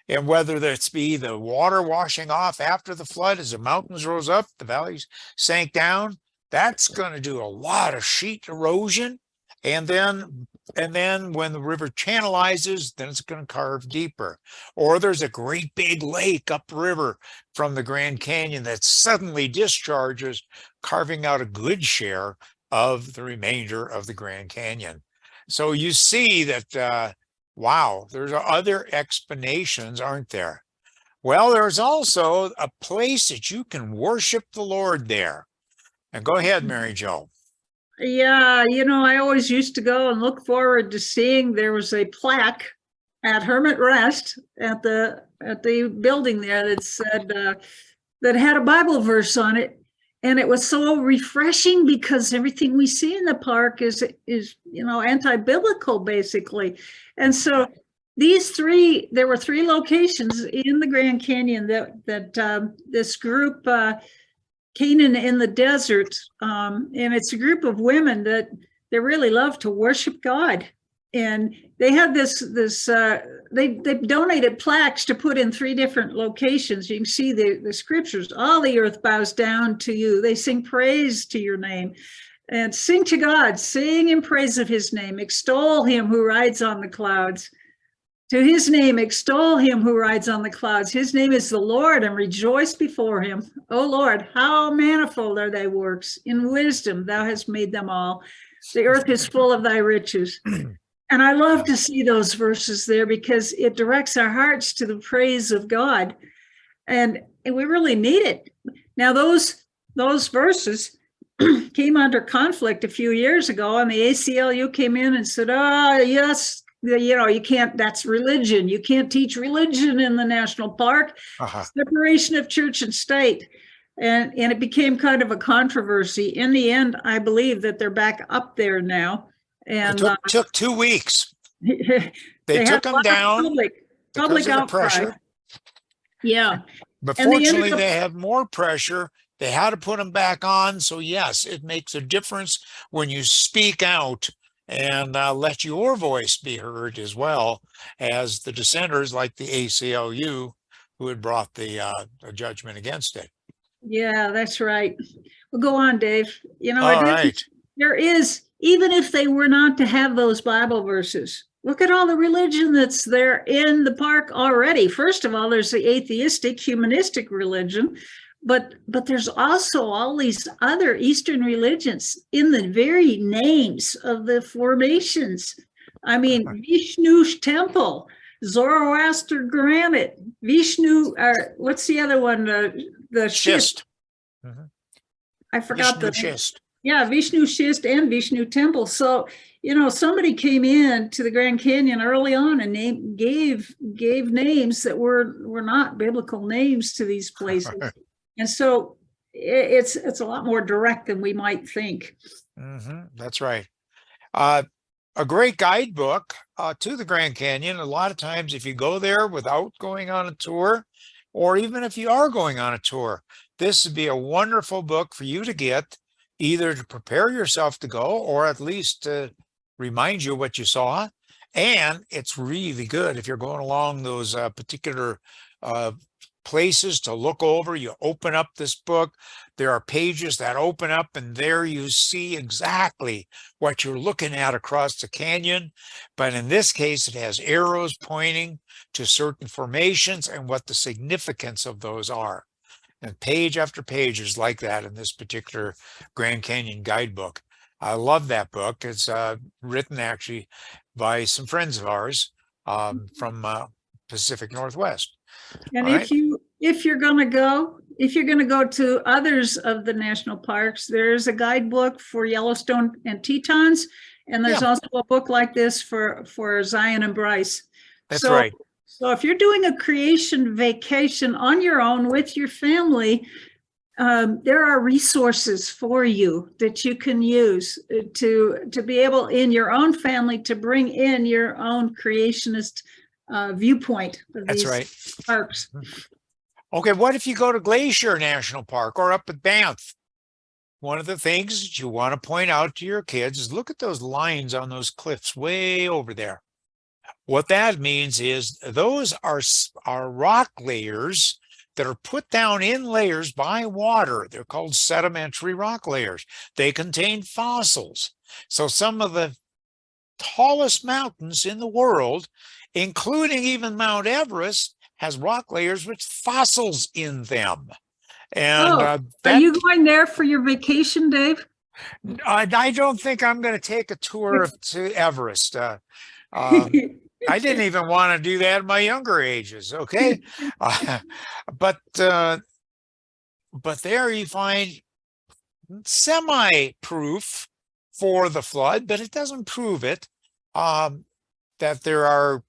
Speaker 1: And whether that's be the water washing off after the flood as the mountains rose up, the valleys sank down, that's going to do a lot of sheet erosion. And then when the river channelizes, then it's going to carve deeper. Or there's a great big lake upriver from the Grand Canyon that suddenly discharges, carving out a good share of the remainder of the Grand Canyon. So you see that wow, there's other explanations, aren't there? Well, there's also a place that you can worship the Lord there. And go ahead, Mary Jo.
Speaker 3: Yeah, I always used to go and look forward to seeing there was a plaque at Hermit Rest at the building there that said that had a Bible verse on it. And it was so refreshing because everything we see in the park is anti-biblical basically. And so there were three locations in the Grand Canyon that this group, Canaan in the Desert, and it's a group of women that they really love to worship God. And they had they donated plaques to put in three different locations. You can see the scriptures. All the earth bows down to you. They sing praise to your name. And sing to God, sing in praise of his name. Extol him who rides on the clouds. To his name, extol him who rides on the clouds. His name is the Lord, and rejoice before him. O Lord, how manifold are thy works. In wisdom thou hast made them all. The earth is full of thy riches. And I love to see those verses there because it directs our hearts to the praise of God. And we really need it. Now, those verses came under conflict a few years ago, and the ACLU came in and said, oh, yes, you can't, that's religion. You can't teach religion in the national park. Separation of church and state. And it became kind of a controversy. In the end, I believe that they're back up there now. And
Speaker 1: it took 2 weeks. They took them down
Speaker 3: public
Speaker 1: because of the
Speaker 3: outcry.
Speaker 1: pressure.
Speaker 3: Yeah.
Speaker 1: But
Speaker 3: And
Speaker 1: fortunately, they had more pressure. They had to put them back on. So yes, it makes a difference when you speak out and let your voice be heard as well as the dissenters like the ACLU who had brought the judgment against it.
Speaker 3: Yeah, that's right. Well, go on, Dave.
Speaker 1: All right.
Speaker 3: There is, even if they were not to have those Bible verses, look at all the religion that's there in the park already. First of all, there's the atheistic, humanistic religion, but there's also all these other Eastern religions in the very names of the formations. I mean, Vishnu's temple, Zoroaster granite, Vishnu, what's the other one? The
Speaker 1: schist.
Speaker 3: I forgot
Speaker 1: Vishnu schist.
Speaker 3: Yeah, Vishnu schist and Vishnu temple. So, somebody came in to the Grand Canyon early on and gave names that were not biblical names to these places. And so it's a lot more direct than we might think.
Speaker 1: That's right. A great guidebook to the Grand Canyon. A lot of times if you go there without going on a tour, or even if you are going on a tour, this would be a wonderful book for you to get, either to prepare yourself to go or at least to remind you what you saw. And it's really good if you're going along those particular places to look over. You open up this book, there are pages that open up, and there you see exactly what you're looking at across the canyon. But in this case, it has arrows pointing to certain formations and what the significance of those are. And page after page is like that in this particular Grand Canyon guidebook. I love that book. It's written actually by some friends of ours from Pacific Northwest.
Speaker 3: And
Speaker 1: All right.
Speaker 3: if you're going to go to others of the national parks, there's a guidebook for Yellowstone and Tetons, and there's
Speaker 1: Yeah.
Speaker 3: also a book like this for Zion and Bryce.
Speaker 1: That's
Speaker 3: So,
Speaker 1: right.
Speaker 3: So if you're doing a creation vacation on your own with your family, there are resources for you that you can use to be able in your own family to bring in your own creationist viewpoint of
Speaker 1: That's
Speaker 3: these
Speaker 1: right.
Speaker 3: parks.
Speaker 1: Okay, what if you go to Glacier National Park or up at Banff? One of the things that you want to point out to your kids is look at those lines on those cliffs way over there. What that means is those are rock layers that are put down in layers by water. They're called sedimentary rock layers. They contain fossils. So some of the tallest mountains in the world, including even Mount Everest, has rock layers with fossils in them. And
Speaker 3: are you going there for your vacation, Dave?
Speaker 1: I don't think I'm going to take a tour to Everest. I didn't even want to do that in my younger ages. Okay. But there you find semi-proof for the flood, but it doesn't prove it, that there are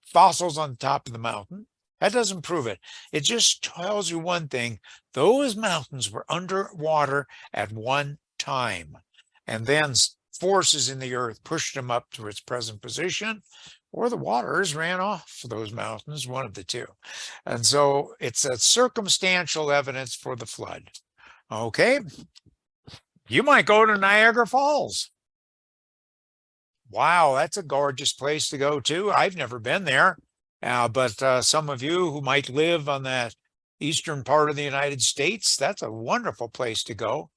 Speaker 1: fossils on the top of the mountain. That doesn't prove it. It just tells you one thing. Those mountains were underwater at one time, and then forces in the earth pushed them up to its present position, or the waters ran off those mountains, one of the two. And so it's a circumstantial evidence for the flood. Okay. You might go to Niagara Falls. Wow, that's a gorgeous place to go to. I've never been there, but some of you who might live on the eastern part of the United States, that's a wonderful place to go.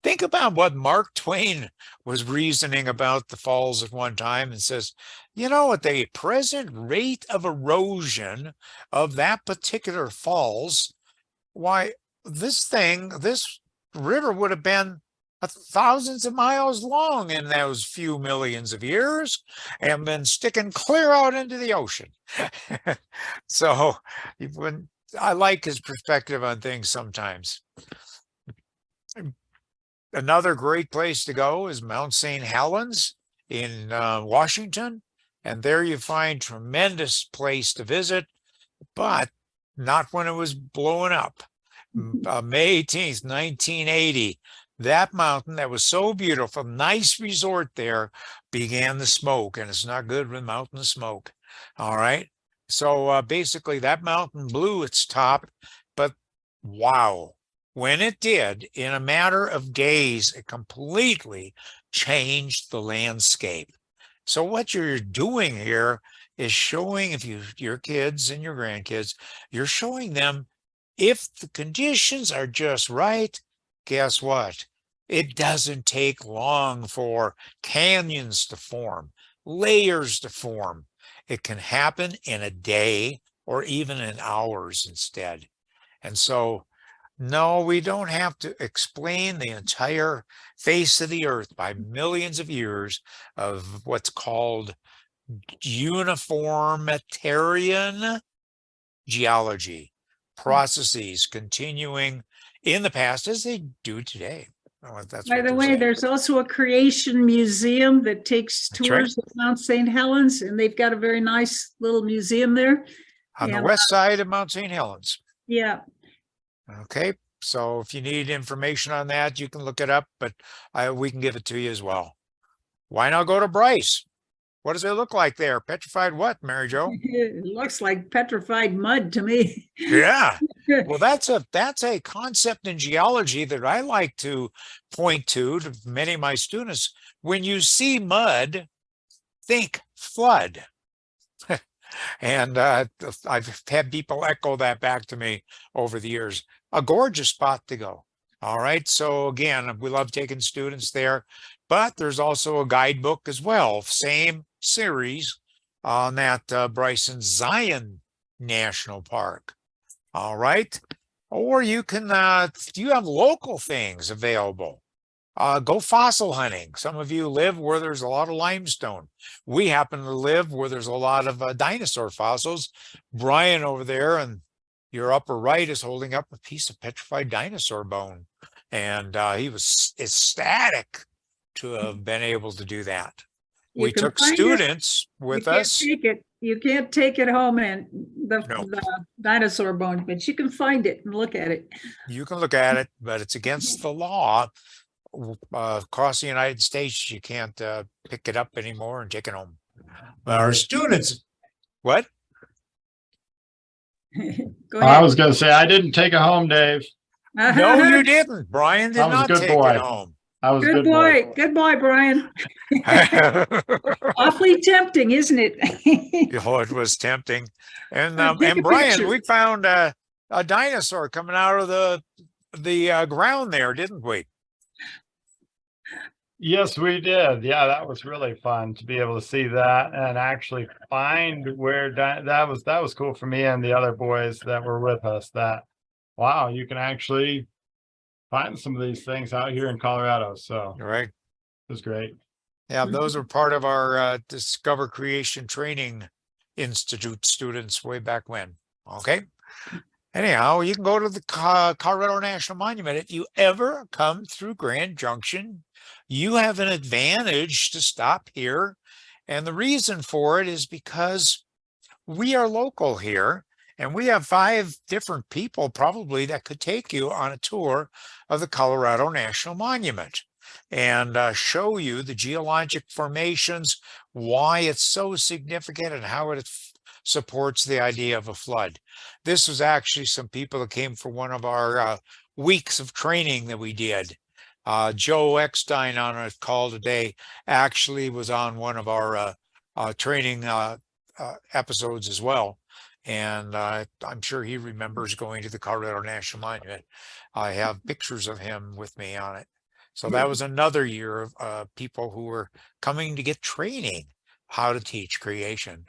Speaker 1: Think about what Mark Twain was reasoning about the falls at one time and says, you know, at the present rate of erosion of that particular falls, why, this river would have been thousands of miles long in those few millions of years and been sticking clear out into the ocean. So I like his perspective on things sometimes. Another great place to go is Mount St. Helens in Washington. And there you find tremendous place to visit, but not when it was blowing up. May 18th, 1980, that mountain that was so beautiful, nice resort there, began the smoke, and it's not good with mountain smoke. All right. So basically that mountain blew its top, but wow. When it did, in a matter of days, it completely changed the landscape. So what you're doing here is showing, if your kids and your grandkids, you're showing them if the conditions are just right, guess what? It doesn't take long for canyons to form, layers to form. It can happen in a day or even in hours instead. And so no, we don't have to explain the entire face of the earth by millions of years of what's called uniformitarian geology, processes continuing in the past as they do today.
Speaker 3: By the way, there's also a creation museum that takes tours of Mount St. Helens, and they've got a very nice little museum there.
Speaker 1: On the west side of Mount St. Helens.
Speaker 3: Yeah.
Speaker 1: Okay, so if you need information on that, you can look it up, but we can give it to you as well. Why not go to Bryce? What does it look like there? Petrified what, Mary Jo?
Speaker 3: It looks like petrified mud to me.
Speaker 1: Yeah. Well, that's a concept in geology that I like to point to many of my students. When you see mud, think flood. And I've had people echo that back to me over the years. A gorgeous spot to go. All right. So again, we love taking students there, but there's also a guidebook as well. Same series on that Bryson Zion National Park. All right. Or you can, you have local things available. Go fossil hunting. Some of you live where there's a lot of limestone. We happen to live where there's a lot of dinosaur fossils. Brian over there in your upper right is holding up a piece of petrified dinosaur bone. And he was ecstatic to have been able to do that.
Speaker 3: You
Speaker 1: We
Speaker 3: can
Speaker 1: took
Speaker 3: find it.
Speaker 1: students
Speaker 3: You
Speaker 1: with
Speaker 3: can't
Speaker 1: us.
Speaker 3: take it. You can't take it home and
Speaker 1: No.
Speaker 3: the dinosaur bone, but you can find it and look at it.
Speaker 1: You can look at it, but it's against the law. Across the United States, you can't pick it up anymore and take it home. But our students, what?
Speaker 3: Go
Speaker 6: I
Speaker 3: ahead.
Speaker 6: was going to say, I didn't take it home, Dave.
Speaker 1: No, you didn't. Brian did
Speaker 6: I was a
Speaker 1: not
Speaker 6: good
Speaker 1: take
Speaker 6: boy.
Speaker 1: it home.
Speaker 6: I was a
Speaker 3: Good
Speaker 6: good boy.
Speaker 3: boy. Good boy, Brian. Awfully tempting, isn't it?
Speaker 1: Oh, it was tempting. And
Speaker 3: Take a
Speaker 1: Brian,
Speaker 3: picture.
Speaker 1: we found a dinosaur coming out of the ground there, didn't we?
Speaker 6: Yes, we did. Yeah, that was really fun to be able to see that and actually find where that was cool for me and the other boys that were with us. That wow, you can actually find some of these things out here in Colorado. So it
Speaker 1: Right.
Speaker 6: was great.
Speaker 1: Yeah, those are part of our Discover Creation Training Institute students way back when. Okay. Anyhow, you can go to the Colorado National Monument. If you ever come through Grand Junction, you have an advantage to stop here. And the reason for it is because we are local here and we have 5 different people probably that could take you on a tour of the Colorado National Monument and show you the geologic formations, why it's so significant and how it supports the idea of a flood. This was actually some people that came for one of our weeks of training that we did. Joe Eckstein on a call today actually was on one of our training episodes as well. And I'm sure he remembers going to the Colorado National Monument. I have pictures of him with me on it. So that was another year of people who were coming to get training how to teach creation.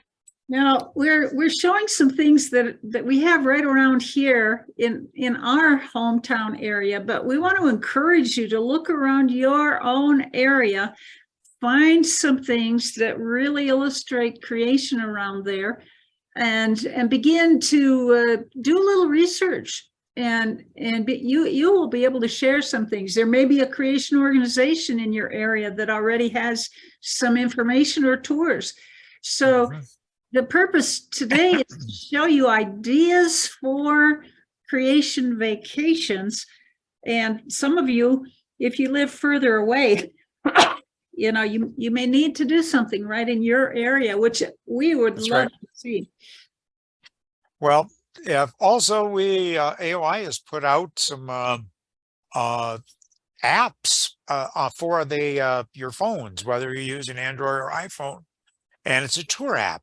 Speaker 3: Now we're showing some things that we have right around here in our hometown area, but we want to encourage you to look around your own area, find some things that really illustrate creation around there, and begin to do a little research. And you will be able to share some things. There may be a creation organization in your area that already has some information or tours. So the purpose today is to show you ideas for creation vacations. And some of you, if you live further away, you know, you may need to do something right in your area, which we would
Speaker 1: That's
Speaker 3: love
Speaker 1: right.
Speaker 3: to see.
Speaker 1: Well, yeah, also we AOI has put out some apps for the your phones, whether you're using Android or iPhone, and it's a tour app.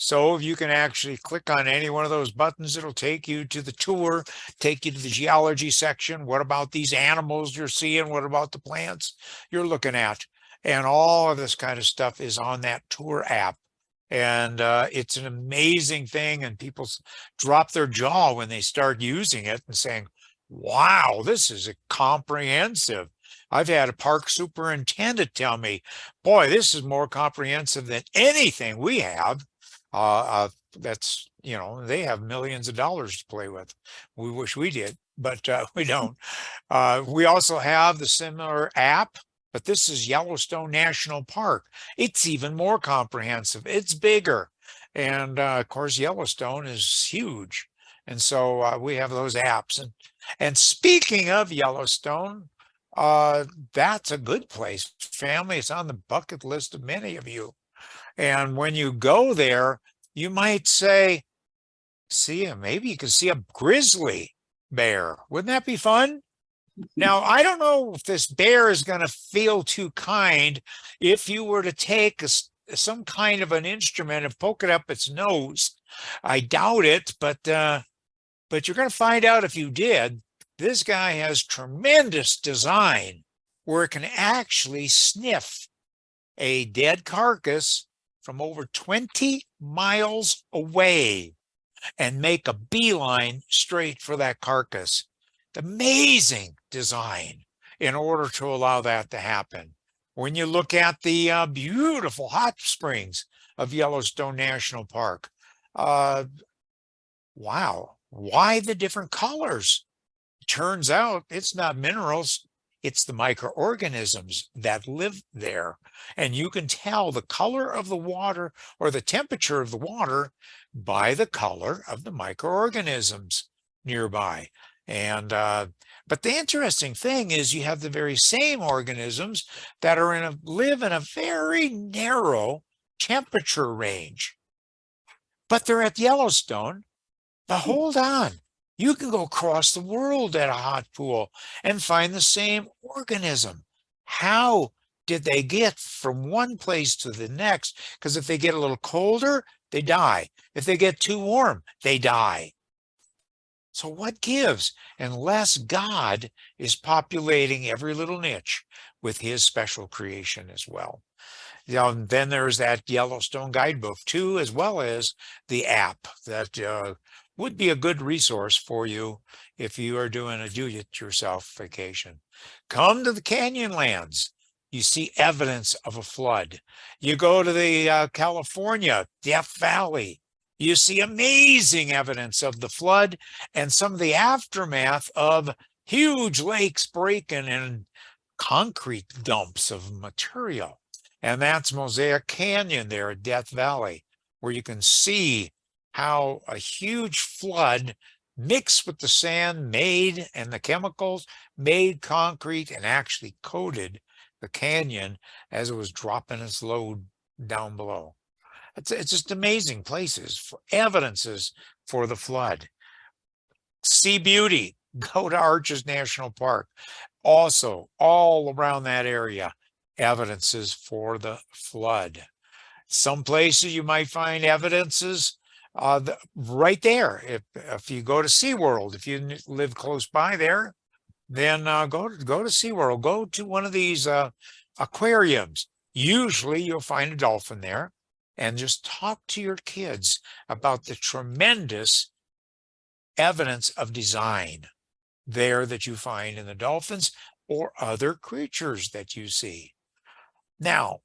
Speaker 1: So you can actually click on any one of those buttons, it'll take you to the tour, take you to the geology section. What about these animals you're seeing? What about the plants you're looking at? And all of this kind of stuff is on that tour app. And it's an amazing thing. And people drop their jaw when they start using it and saying, wow, this is comprehensive. I've had a park superintendent tell me, boy, this is more comprehensive than anything we have. That's, you know, they have millions of dollars to play with. We wish we did, but we don't. We also have the similar app, but this is Yellowstone National Park. It's even more comprehensive. It's bigger. And of course, Yellowstone is huge. And so we have those apps. And speaking of Yellowstone, that's a good place. Family, it's on the bucket list of many of you. And when you go there, you might say, see, maybe you can see a grizzly bear. Wouldn't that be fun? Now, I don't know if this bear is going to feel too kind if you were to take some kind of an instrument and poke it up its nose. I doubt it, but you're going to find out if you did. This guy has tremendous design where it can actually sniff a dead carcass from over 20 miles away and make a beeline straight for that carcass. Amazing design in order to allow that to happen. When you look at the beautiful hot springs of Yellowstone National Park, wow, why the different colors? Turns out it's not minerals, it's the microorganisms that live there. And you can tell the color of the water or the temperature of the water by the color of the microorganisms nearby. And but the interesting thing is you have the very same organisms that are live in a very narrow temperature range. But they're at Yellowstone. But hold on. You can go across the world at a hot pool and find the same organism. How did they get from one place to the next? Because if they get a little colder, they die. If they get too warm, they die. So what gives? Unless God is populating every little niche with his special creation as well. Then there's that Yellowstone guidebook too, as well as the app that would be a good resource for you if you are doing a do-it-yourself vacation. Come to the Canyonlands. You see evidence of a flood. You go to the California, Death Valley. You see amazing evidence of the flood and some of the aftermath of huge lakes breaking and concrete dumps of material. And that's Mosaic Canyon there at Death Valley, where you can see how a huge flood mixed with the sand and the chemicals made concrete and actually coated the canyon as it was dropping its load down below. It's just amazing places for evidences for the flood. See beauty, go to Arches National Park. Also, all around that area, evidences for the flood. Some places you might find evidences right there. If you go to SeaWorld, if you live close by there, then go to SeaWorld. Go to one of these aquariums. Usually you'll find a dolphin there, and just talk to your kids about the tremendous evidence of design there that you find in the dolphins or other creatures that you see. Now,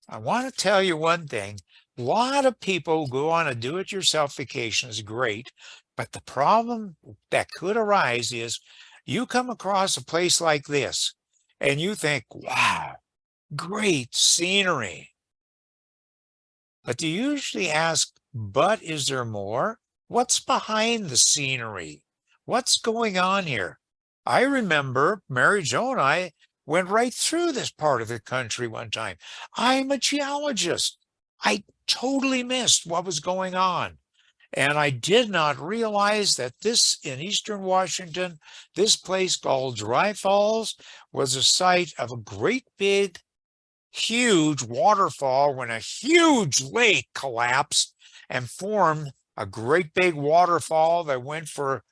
Speaker 1: I want to tell you one thing. A lot of people go on a do-it-yourself vacation is great, but the problem that could arise is you come across a place like this and you think, wow, great scenery. But do you usually ask, but is there more? What's behind the scenery? What's going on here? I remember Mary Jo and I went right through this part of the country one time. I'm a geologist. I totally missed what was going on. And I did not realize that this in Eastern Washington, this place called Dry Falls was a site of a great big, huge waterfall when a huge lake collapsed and formed a great big waterfall that went for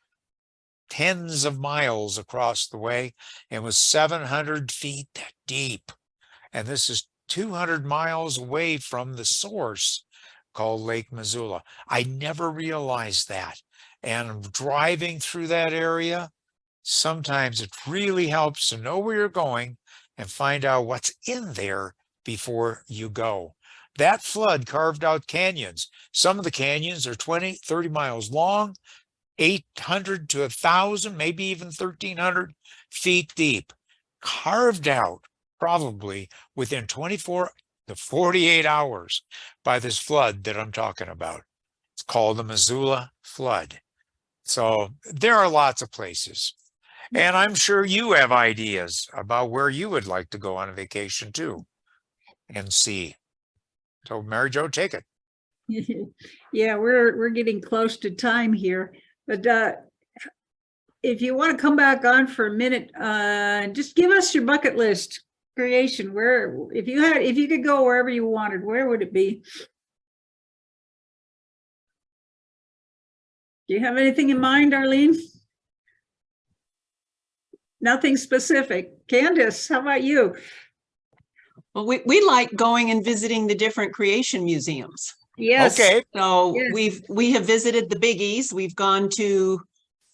Speaker 1: tens of miles across the way and was 700 feet deep. And this is 200 miles away from the source called Lake Missoula. I never realized that. And driving through that area, sometimes it really helps to know where you're going and find out what's in there before you go. That flood carved out canyons. Some of the canyons are 20, 30 miles long, 800 to 1,000, maybe even 1,300 feet deep, carved out probably within 24 to 48 hours by this flood that I'm talking about. It's called the Missoula flood. So there are lots of places. And I'm sure you have ideas about where you would like to go on a vacation too and see. So Mary Jo, take it.
Speaker 3: Yeah, we're getting close to time here, but if you want to come back on for a minute, just give us your bucket list. creation, where, if you could go wherever you wanted, where would it be? Do you have anything in mind, Arlene? Nothing specific. Candace, how about you?
Speaker 7: Well, we like going and visiting the different creation museums.
Speaker 3: Yes.
Speaker 1: Okay.
Speaker 7: So
Speaker 3: Yes.
Speaker 7: we have visited the biggies. We've gone to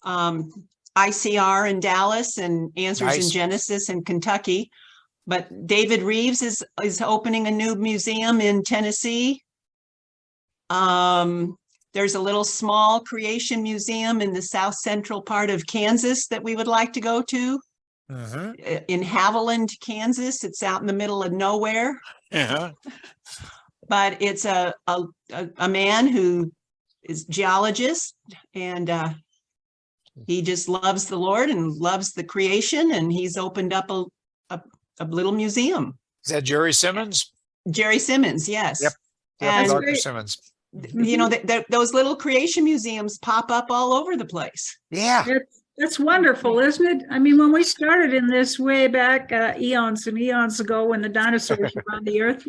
Speaker 7: ICR in Dallas and Answers in
Speaker 1: Nice.
Speaker 7: Genesis in Kentucky. But David Reeves is opening a new museum in Tennessee. There's a little small creation museum in the south central part of Kansas that we would like to go to.
Speaker 1: Mhm.
Speaker 7: In Haviland, Kansas. It's out in the middle of nowhere.
Speaker 1: Uh-huh.
Speaker 7: But it's a man who is geologist, and he just loves the Lord and loves the creation, and he's opened up a little museum.
Speaker 1: Is that Jerry Simmons?
Speaker 7: Jerry Simmons, yes.
Speaker 1: Yep. Yep,
Speaker 7: And
Speaker 1: Dr.
Speaker 3: great.
Speaker 1: Simmons.
Speaker 7: you know, those little creation museums pop up all over the place.
Speaker 1: Yeah.
Speaker 3: That's wonderful, isn't it? I mean, when we started in this way back eons and eons ago, when the dinosaurs were on the earth,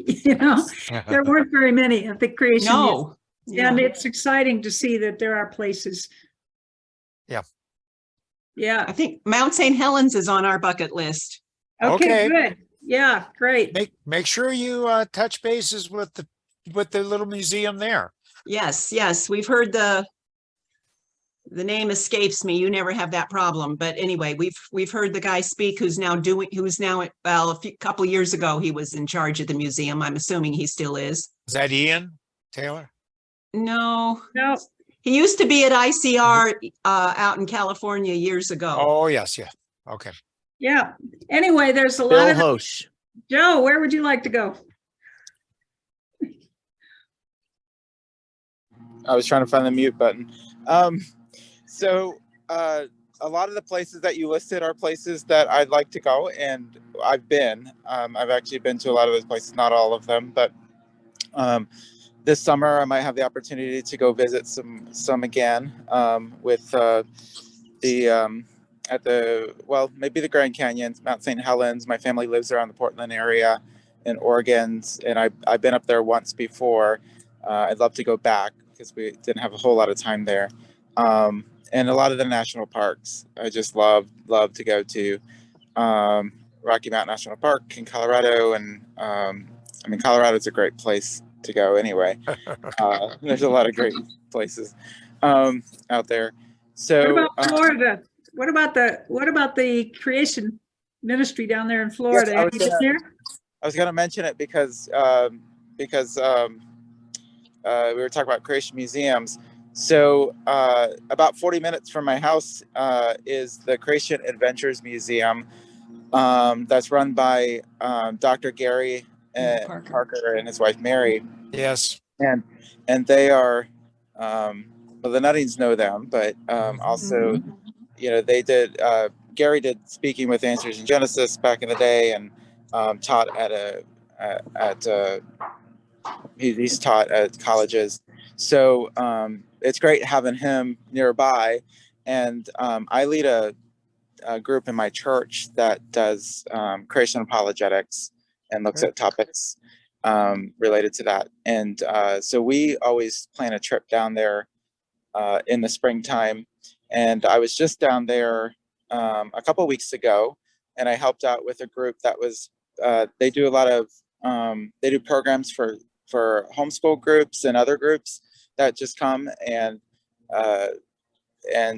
Speaker 3: there weren't very many at the creation.
Speaker 7: No.
Speaker 3: And it's exciting to see that there are places.
Speaker 1: Yeah.
Speaker 3: Yeah.
Speaker 7: I think Mount St. Helens is on our bucket list.
Speaker 3: Okay,
Speaker 1: Okay.
Speaker 3: good. Yeah, great.
Speaker 1: Make sure you touch bases with the little museum there.
Speaker 7: Yes. We've heard the name escapes me. You never have that problem. But anyway, we've heard the guy speak who's now couple years ago, he was in charge of the museum. I'm assuming he still is.
Speaker 1: Is that Ian Taylor?
Speaker 7: No,
Speaker 3: No,
Speaker 7: he used to be at ICR out in California years ago.
Speaker 1: Oh, yes. Yeah. Okay.
Speaker 3: yeah. Anyway, there's a lot
Speaker 8: Bill
Speaker 3: of,
Speaker 8: Hosh.
Speaker 3: Joe, where would you like to go?
Speaker 8: I was trying to find the mute button. So a lot of the places that you listed are places that I'd like to go, and I've been. I've actually been to a lot of those places, not all of them, but this summer I might have the opportunity to go visit some again with maybe the Grand Canyon, Mount St. Helens. My family lives around the Portland area in Oregon, and I've been up there once before. I'd love to go back because we didn't have a whole lot of time there. And a lot of the national parks, I just love to go to. Rocky Mountain National Park in Colorado, and Colorado's a great place to go anyway. There's a lot of great places out there. So
Speaker 3: What about Florida? What about the creation ministry down there in Florida?
Speaker 8: Yes,
Speaker 3: Have you been there?
Speaker 8: I was going to mention it because we were talking about creation museums. So about 40 minutes from my house is the Creation Adventures Museum that's run by Dr. Gary Parker and his wife Mary.
Speaker 1: Yes.
Speaker 8: And they are, well, the Nuttings know them, but also, they did, Gary did Speaking with Answers in Genesis back in the day, and taught he's taught at colleges. So it's great having him nearby. And I lead a group in my church that does creation apologetics and looks at topics related to that. And so we always plan a trip down there in the springtime. And I was just down there a couple of weeks ago, and I helped out with a group that was, they do a lot of, they do programs for homeschool groups and other groups that just come, and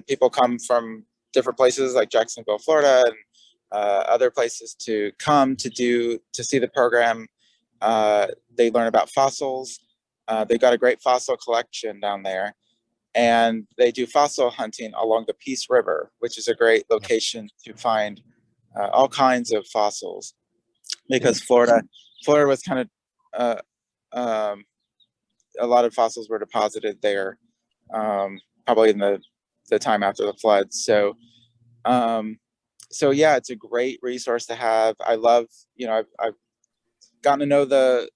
Speaker 8: people come from different places like Jacksonville, Florida, and other places to come to see the program. They learn about fossils. They've got a great fossil collection down there, and they do fossil hunting along the Peace River, which is a great location to find all kinds of fossils, because Florida was kind of a lot of fossils were deposited there, probably in the time after the flood. So yeah, it's a great resource to have. I love, I've gotten to know the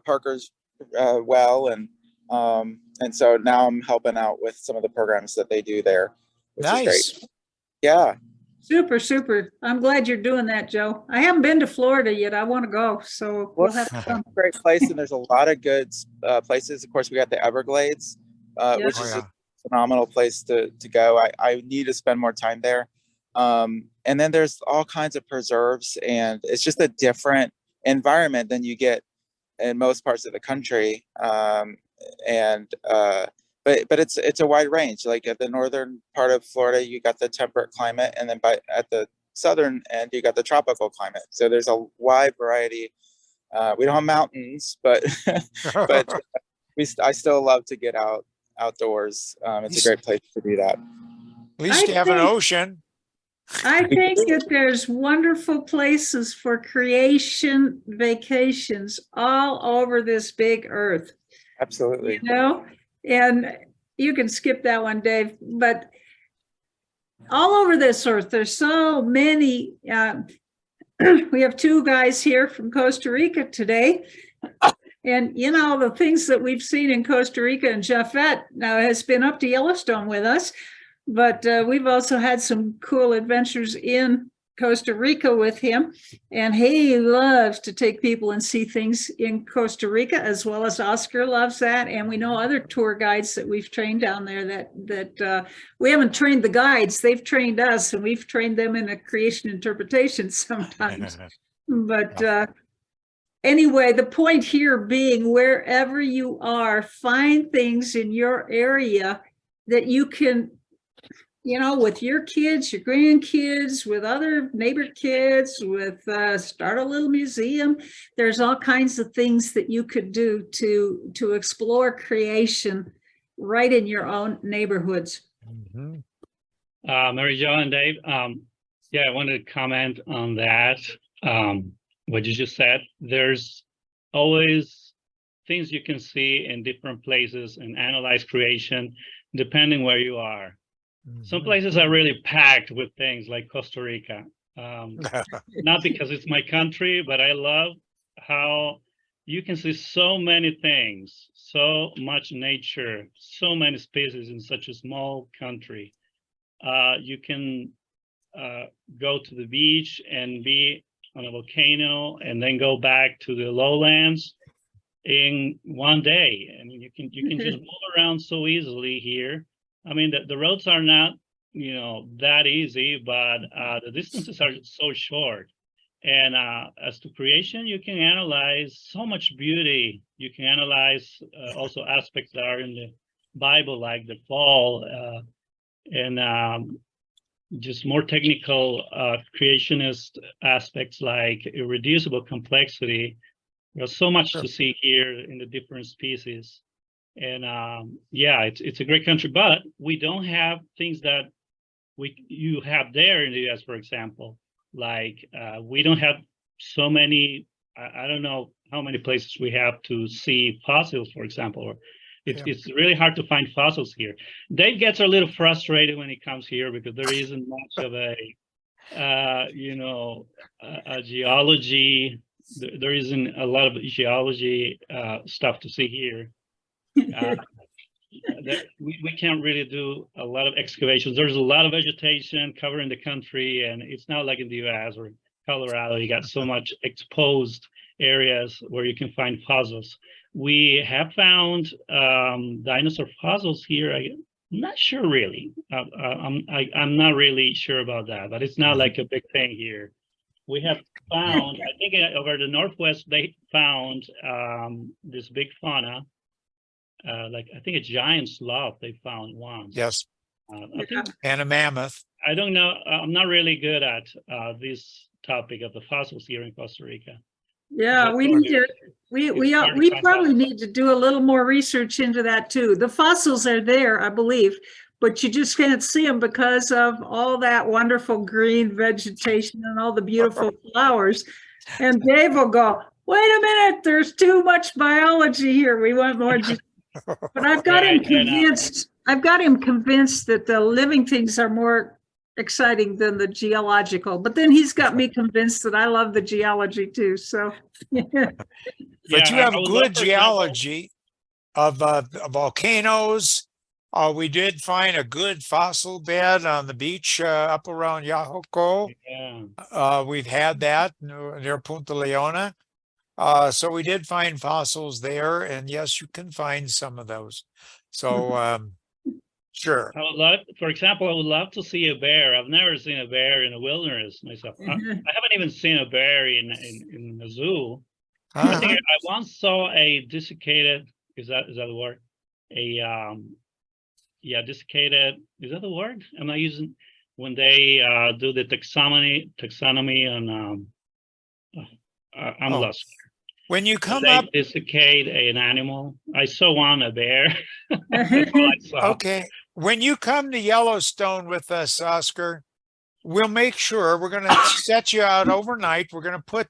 Speaker 8: Parkers well, and so now I'm helping out with some of the programs that they do there, which is great. Yeah.
Speaker 3: Super, super. I'm glad you're doing that, Joe. I haven't been to Florida yet. I want to go, so we'll have to come.
Speaker 8: Great place, and there's a lot of good places. Of course, we got the Everglades,
Speaker 3: Yeah.
Speaker 8: which
Speaker 1: Oh,
Speaker 8: is
Speaker 1: yeah.
Speaker 8: a phenomenal place to go. I need to spend more time there. And then there's all kinds of preserves, and it's just a different environment than you get in most parts of the country. But it's a wide range. Like at the northern part of Florida, you got the temperate climate, and then at the southern end, you got the tropical climate. So there's a wide variety. We don't have mountains, but but I still love to get outdoors. It's a great place to do that.
Speaker 1: At least you have an
Speaker 3: think-
Speaker 1: ocean.
Speaker 3: I think that there's wonderful places for creation vacations all over this big earth,
Speaker 8: Absolutely.
Speaker 3: you know? And you can skip that one, Dave, but all over this earth, there's so many. We have two guys here from Costa Rica today. And, you know, the things that we've seen in Costa Rica, and Japhet now has been up to Yellowstone with us, but we've also had some cool adventures in Costa Rica with him. And he loves to take people and see things in Costa Rica, as well as Oscar loves that. And we know other tour guides that we've trained down there that we haven't trained the guides, they've trained us, and we've trained them in a creation interpretation sometimes. But anyway, the point here being, wherever you are, find things in your area that you can, you know, with your kids, your grandkids, with other neighbor kids, with start a little museum. There's all kinds of things that you could do to explore creation right in your own neighborhoods.
Speaker 1: Mhm.
Speaker 9: Mary Jo and Dave, yeah, I wanted to comment on that. What you just said, there's always things you can see in different places and analyze creation depending where you are. Some places are really packed with things like Costa Rica. Not because it's my country, but I love how you can see so many things, so much nature, so many species in such a small country. You can go to the beach and be on a volcano and then go back to the lowlands in one day. I mean, you can just move around so easily here. I mean, the roads are not, you know, that easy, but the distances are so short. And as to creation, you can analyze so much beauty. You can analyze also aspects that are in the Bible, like the fall, and just more technical creationist aspects like irreducible complexity. There's so much to see here in the different species. And yeah, it's a great country, but we don't have things that you have there in the US, for example. Like we don't have so many, I don't know how many places we have to see fossils, for example. It's really hard to find fossils here. Dave gets a little frustrated when he comes here because there isn't much of a, you know, a geology. There isn't a lot of geology stuff to see here. We can't really do a lot of excavations. There's a lot of vegetation covering the country, and it's not like in the US or Colorado. You got so much exposed areas where you can find fossils. We have found dinosaur fossils here. I'm not sure really. I'm not really sure about that, but it's not like a big thing here. We have found, I think over the Northwest, they found this big fauna. Like I think a giant sloth they found once.
Speaker 1: Yes.
Speaker 3: Yeah.
Speaker 1: And a mammoth.
Speaker 9: I don't know. I'm not really good at this topic of the fossils here in Costa Rica.
Speaker 3: Yeah, we need to, we probably need to do a little more research into that too. The fossils are there, I believe, but you just can't see them because of all that wonderful green vegetation and all the beautiful flowers. And Dave will go, wait a minute, there's too much biology here. We want more. But I've got him convinced. I've got him convinced that the living things are more exciting than the geological. But then he's got me convinced that I love the geology too. So,
Speaker 1: But you have good geology of volcanoes We did find a good fossil bed on the beach up around Yahoko.
Speaker 9: Yeah.
Speaker 1: We've had that near Punta Leona. So we did find fossils there, and yes, you can find some of those. So sure.
Speaker 9: I would love, for example, I would love to see a bear. I've never seen a bear in the wilderness myself. I haven't even seen a bear in a zoo. I think I once saw a desiccated, is that the word? Yeah, desiccated, is that the word? Am I using, when they do the taxonomy on, I'm
Speaker 1: Oh,
Speaker 9: lost.
Speaker 1: when you
Speaker 9: When
Speaker 1: come
Speaker 9: they
Speaker 1: up,
Speaker 9: desiccate an animal. I saw one, a bear. That's all I saw.
Speaker 1: okay, when you come to Yellowstone with us, Oscar, we'll make sure we're going to set you out overnight. We're going to put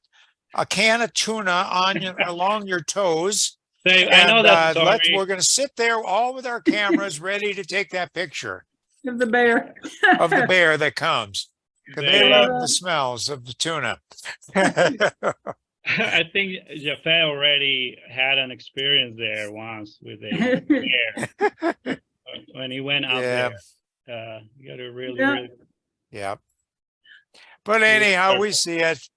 Speaker 1: a can of tuna on you along your toes.
Speaker 9: Dave, I know
Speaker 1: And
Speaker 9: that story.
Speaker 1: we're going to sit there all with our cameras ready to take that picture
Speaker 3: Of the bear.
Speaker 1: of the bear that comes, because they
Speaker 9: Dave,
Speaker 1: love the smells of the tuna.
Speaker 9: I think Jaffe already had an experience there once with a bear when he went out
Speaker 1: Yeah,
Speaker 9: there. You got to really,
Speaker 3: Yeah.
Speaker 9: really.
Speaker 1: yeah. But
Speaker 9: be
Speaker 1: anyhow, we
Speaker 9: careful.
Speaker 1: see it.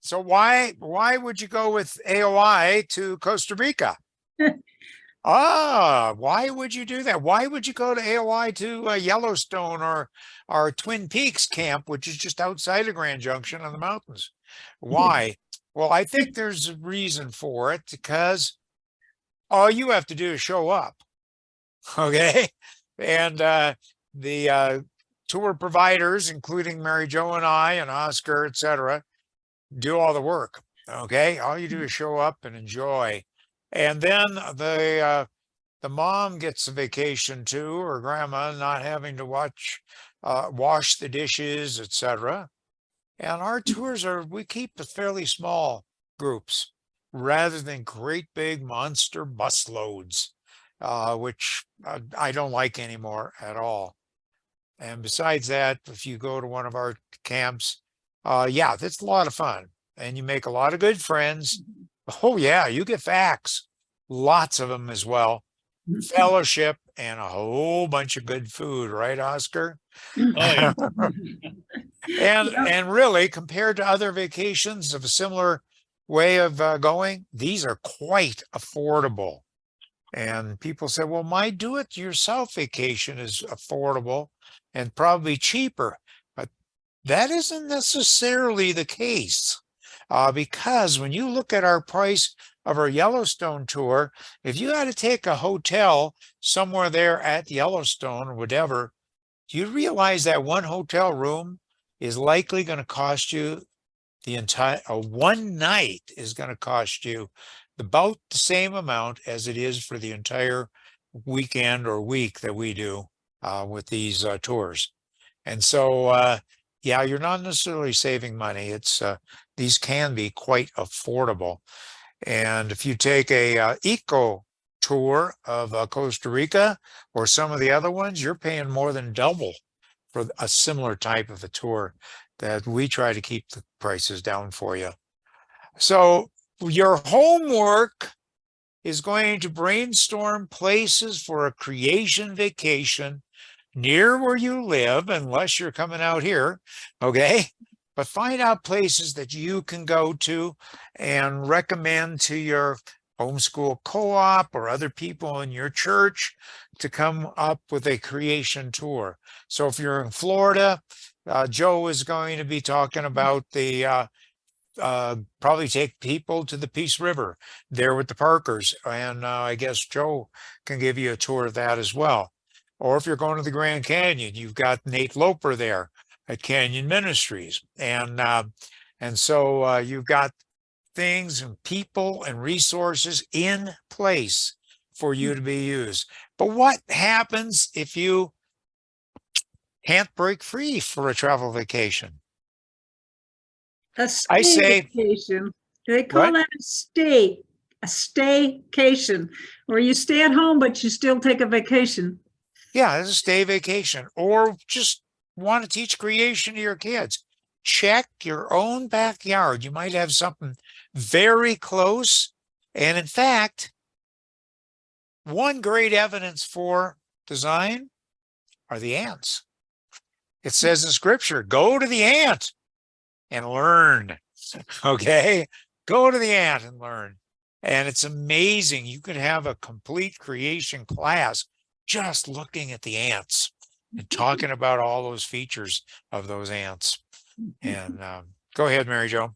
Speaker 1: So why would you go with AOI to Costa Rica? Why would you do that? Why would you go to AOI to Yellowstone or Twin Peaks camp, which is just outside of Grand Junction on the mountains? Why? Well, I think there's a reason for it, because all you have to do is show up. Okay. And the tour providers, including Mary Jo and I and Oscar, etc., do all the work. Okay. All you do is show up and enjoy. And then the mom gets a vacation too, or grandma, not having to wash the dishes, etc. And our tours we keep the fairly small groups rather than great big monster bus loads, which I don't like anymore at all. And besides that, if you go to one of our camps, yeah, that's a lot of fun, and you make a lot of good friends. Oh yeah, you get facts, lots of them as well, fellowship, and a whole bunch of good food, right, Oscar?
Speaker 9: Oh, yeah.
Speaker 1: And really, compared to other vacations of a similar way of going, these are quite affordable. And people say, well, my do-it-yourself vacation is affordable and probably cheaper. But that isn't necessarily the case, because when you look at our price of our Yellowstone tour, if you had to take a hotel somewhere there at Yellowstone or whatever, do you realize that one hotel room is likely going to cost you the entire one night is going to cost you about the same amount as it is for the entire weekend or week that we do with these tours. And so, yeah, you're not necessarily saving money. It's these can be quite affordable. And if you take a eco tour of Costa Rica or some of the other ones, you're paying more than double for a similar type of a tour that we try to keep the prices down for you. So your homework is going to brainstorm places for a creation vacation near where you live, unless you're coming out here, okay? But find out places that you can go to and recommend to your homeschool co-op or other people in your church to come up with a creation tour. So if you're in Florida, Joe is going to be talking about the probably take people to the Peace River there with the Parkers. And I guess Joe can give you a tour of that as well. Or if you're going to the Grand Canyon, you've got Nate Loper there at Canyon Ministries. And so you've got things and people and resources in place for you to be used. But what happens if you can't break free for a travel vacation?
Speaker 3: A
Speaker 1: I say,
Speaker 3: staycation. They call
Speaker 1: what?
Speaker 3: that a staycation, where you stay at home, but you still take a vacation.
Speaker 1: Yeah, it's a stay vacation, or just want to teach creation to your kids. Check your own backyard. You might have something very close. And in fact, one great evidence for design are the ants. It says in scripture, go to the ant and learn. Okay. Go to the ant and learn. And it's amazing. You could have a complete creation class just looking at the ants and talking about all those features of those ants. And go ahead, Mary Jo.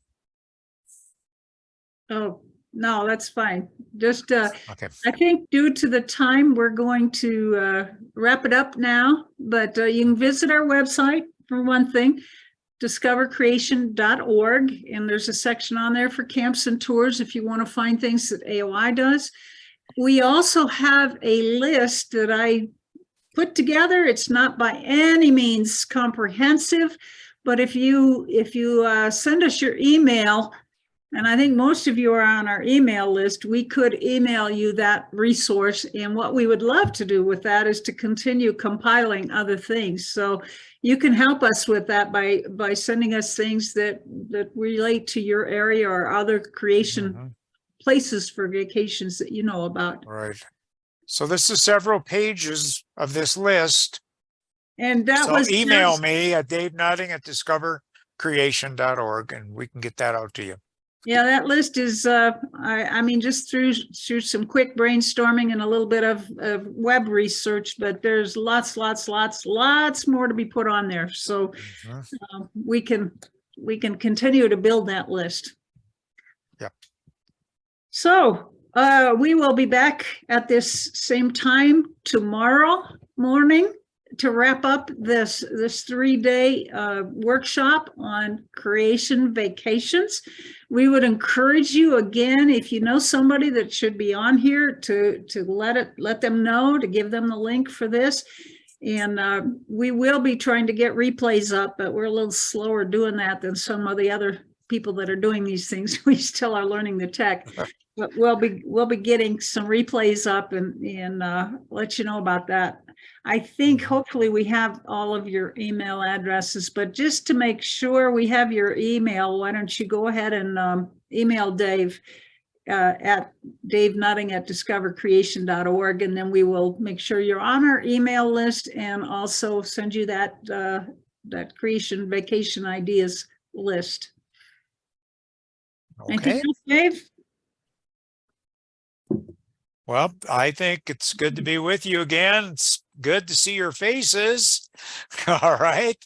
Speaker 3: Oh, no, that's fine. Just,
Speaker 1: Okay.
Speaker 3: I think due to the time, we're going to wrap it up now, but you can visit our website for one thing, discovercreation.org, and there's a section on there for camps and tours if you want to find things that AOI does. We also have a list that I put together. It's not by any means comprehensive, but if you send us your email, and I think most of you are on our email list, we could email you that resource. And what we would love to do with that is to continue compiling other things. So you can help us with that by sending us things that relate to your area or other creation places for vacations that you know about.
Speaker 1: Right. So this is several pages of this list.
Speaker 3: And that
Speaker 1: So
Speaker 3: was
Speaker 1: email
Speaker 3: just-
Speaker 1: me at davenutting@discovercreation.org and we can get that out to you.
Speaker 3: Yeah, that list is, I mean, just through some quick brainstorming and a little bit of web research, but there's lots more to be put on there. So we can continue to build that list.
Speaker 1: Yep.
Speaker 3: So we will be back at this same time tomorrow morning to wrap up this 3-day workshop on creation vacations. We would encourage you again, if you know somebody that should be on here, to let them know, to give them the link for this. And we will be trying to get replays up, but we're a little slower doing that than some of the other people that are doing these things. We still are learning the tech. But we'll be getting some replays up and let you know about that. I think hopefully we have all of your email addresses, but just to make sure we have your email, why don't you go ahead and email Dave at davenutting@discovercreation.org, and then we will make sure you're on our email list and also send you that creation vacation ideas list. Anything
Speaker 1: Okay.
Speaker 3: else, Dave?
Speaker 1: Well, I think it's good to be with you again. It's good to see your faces. All right.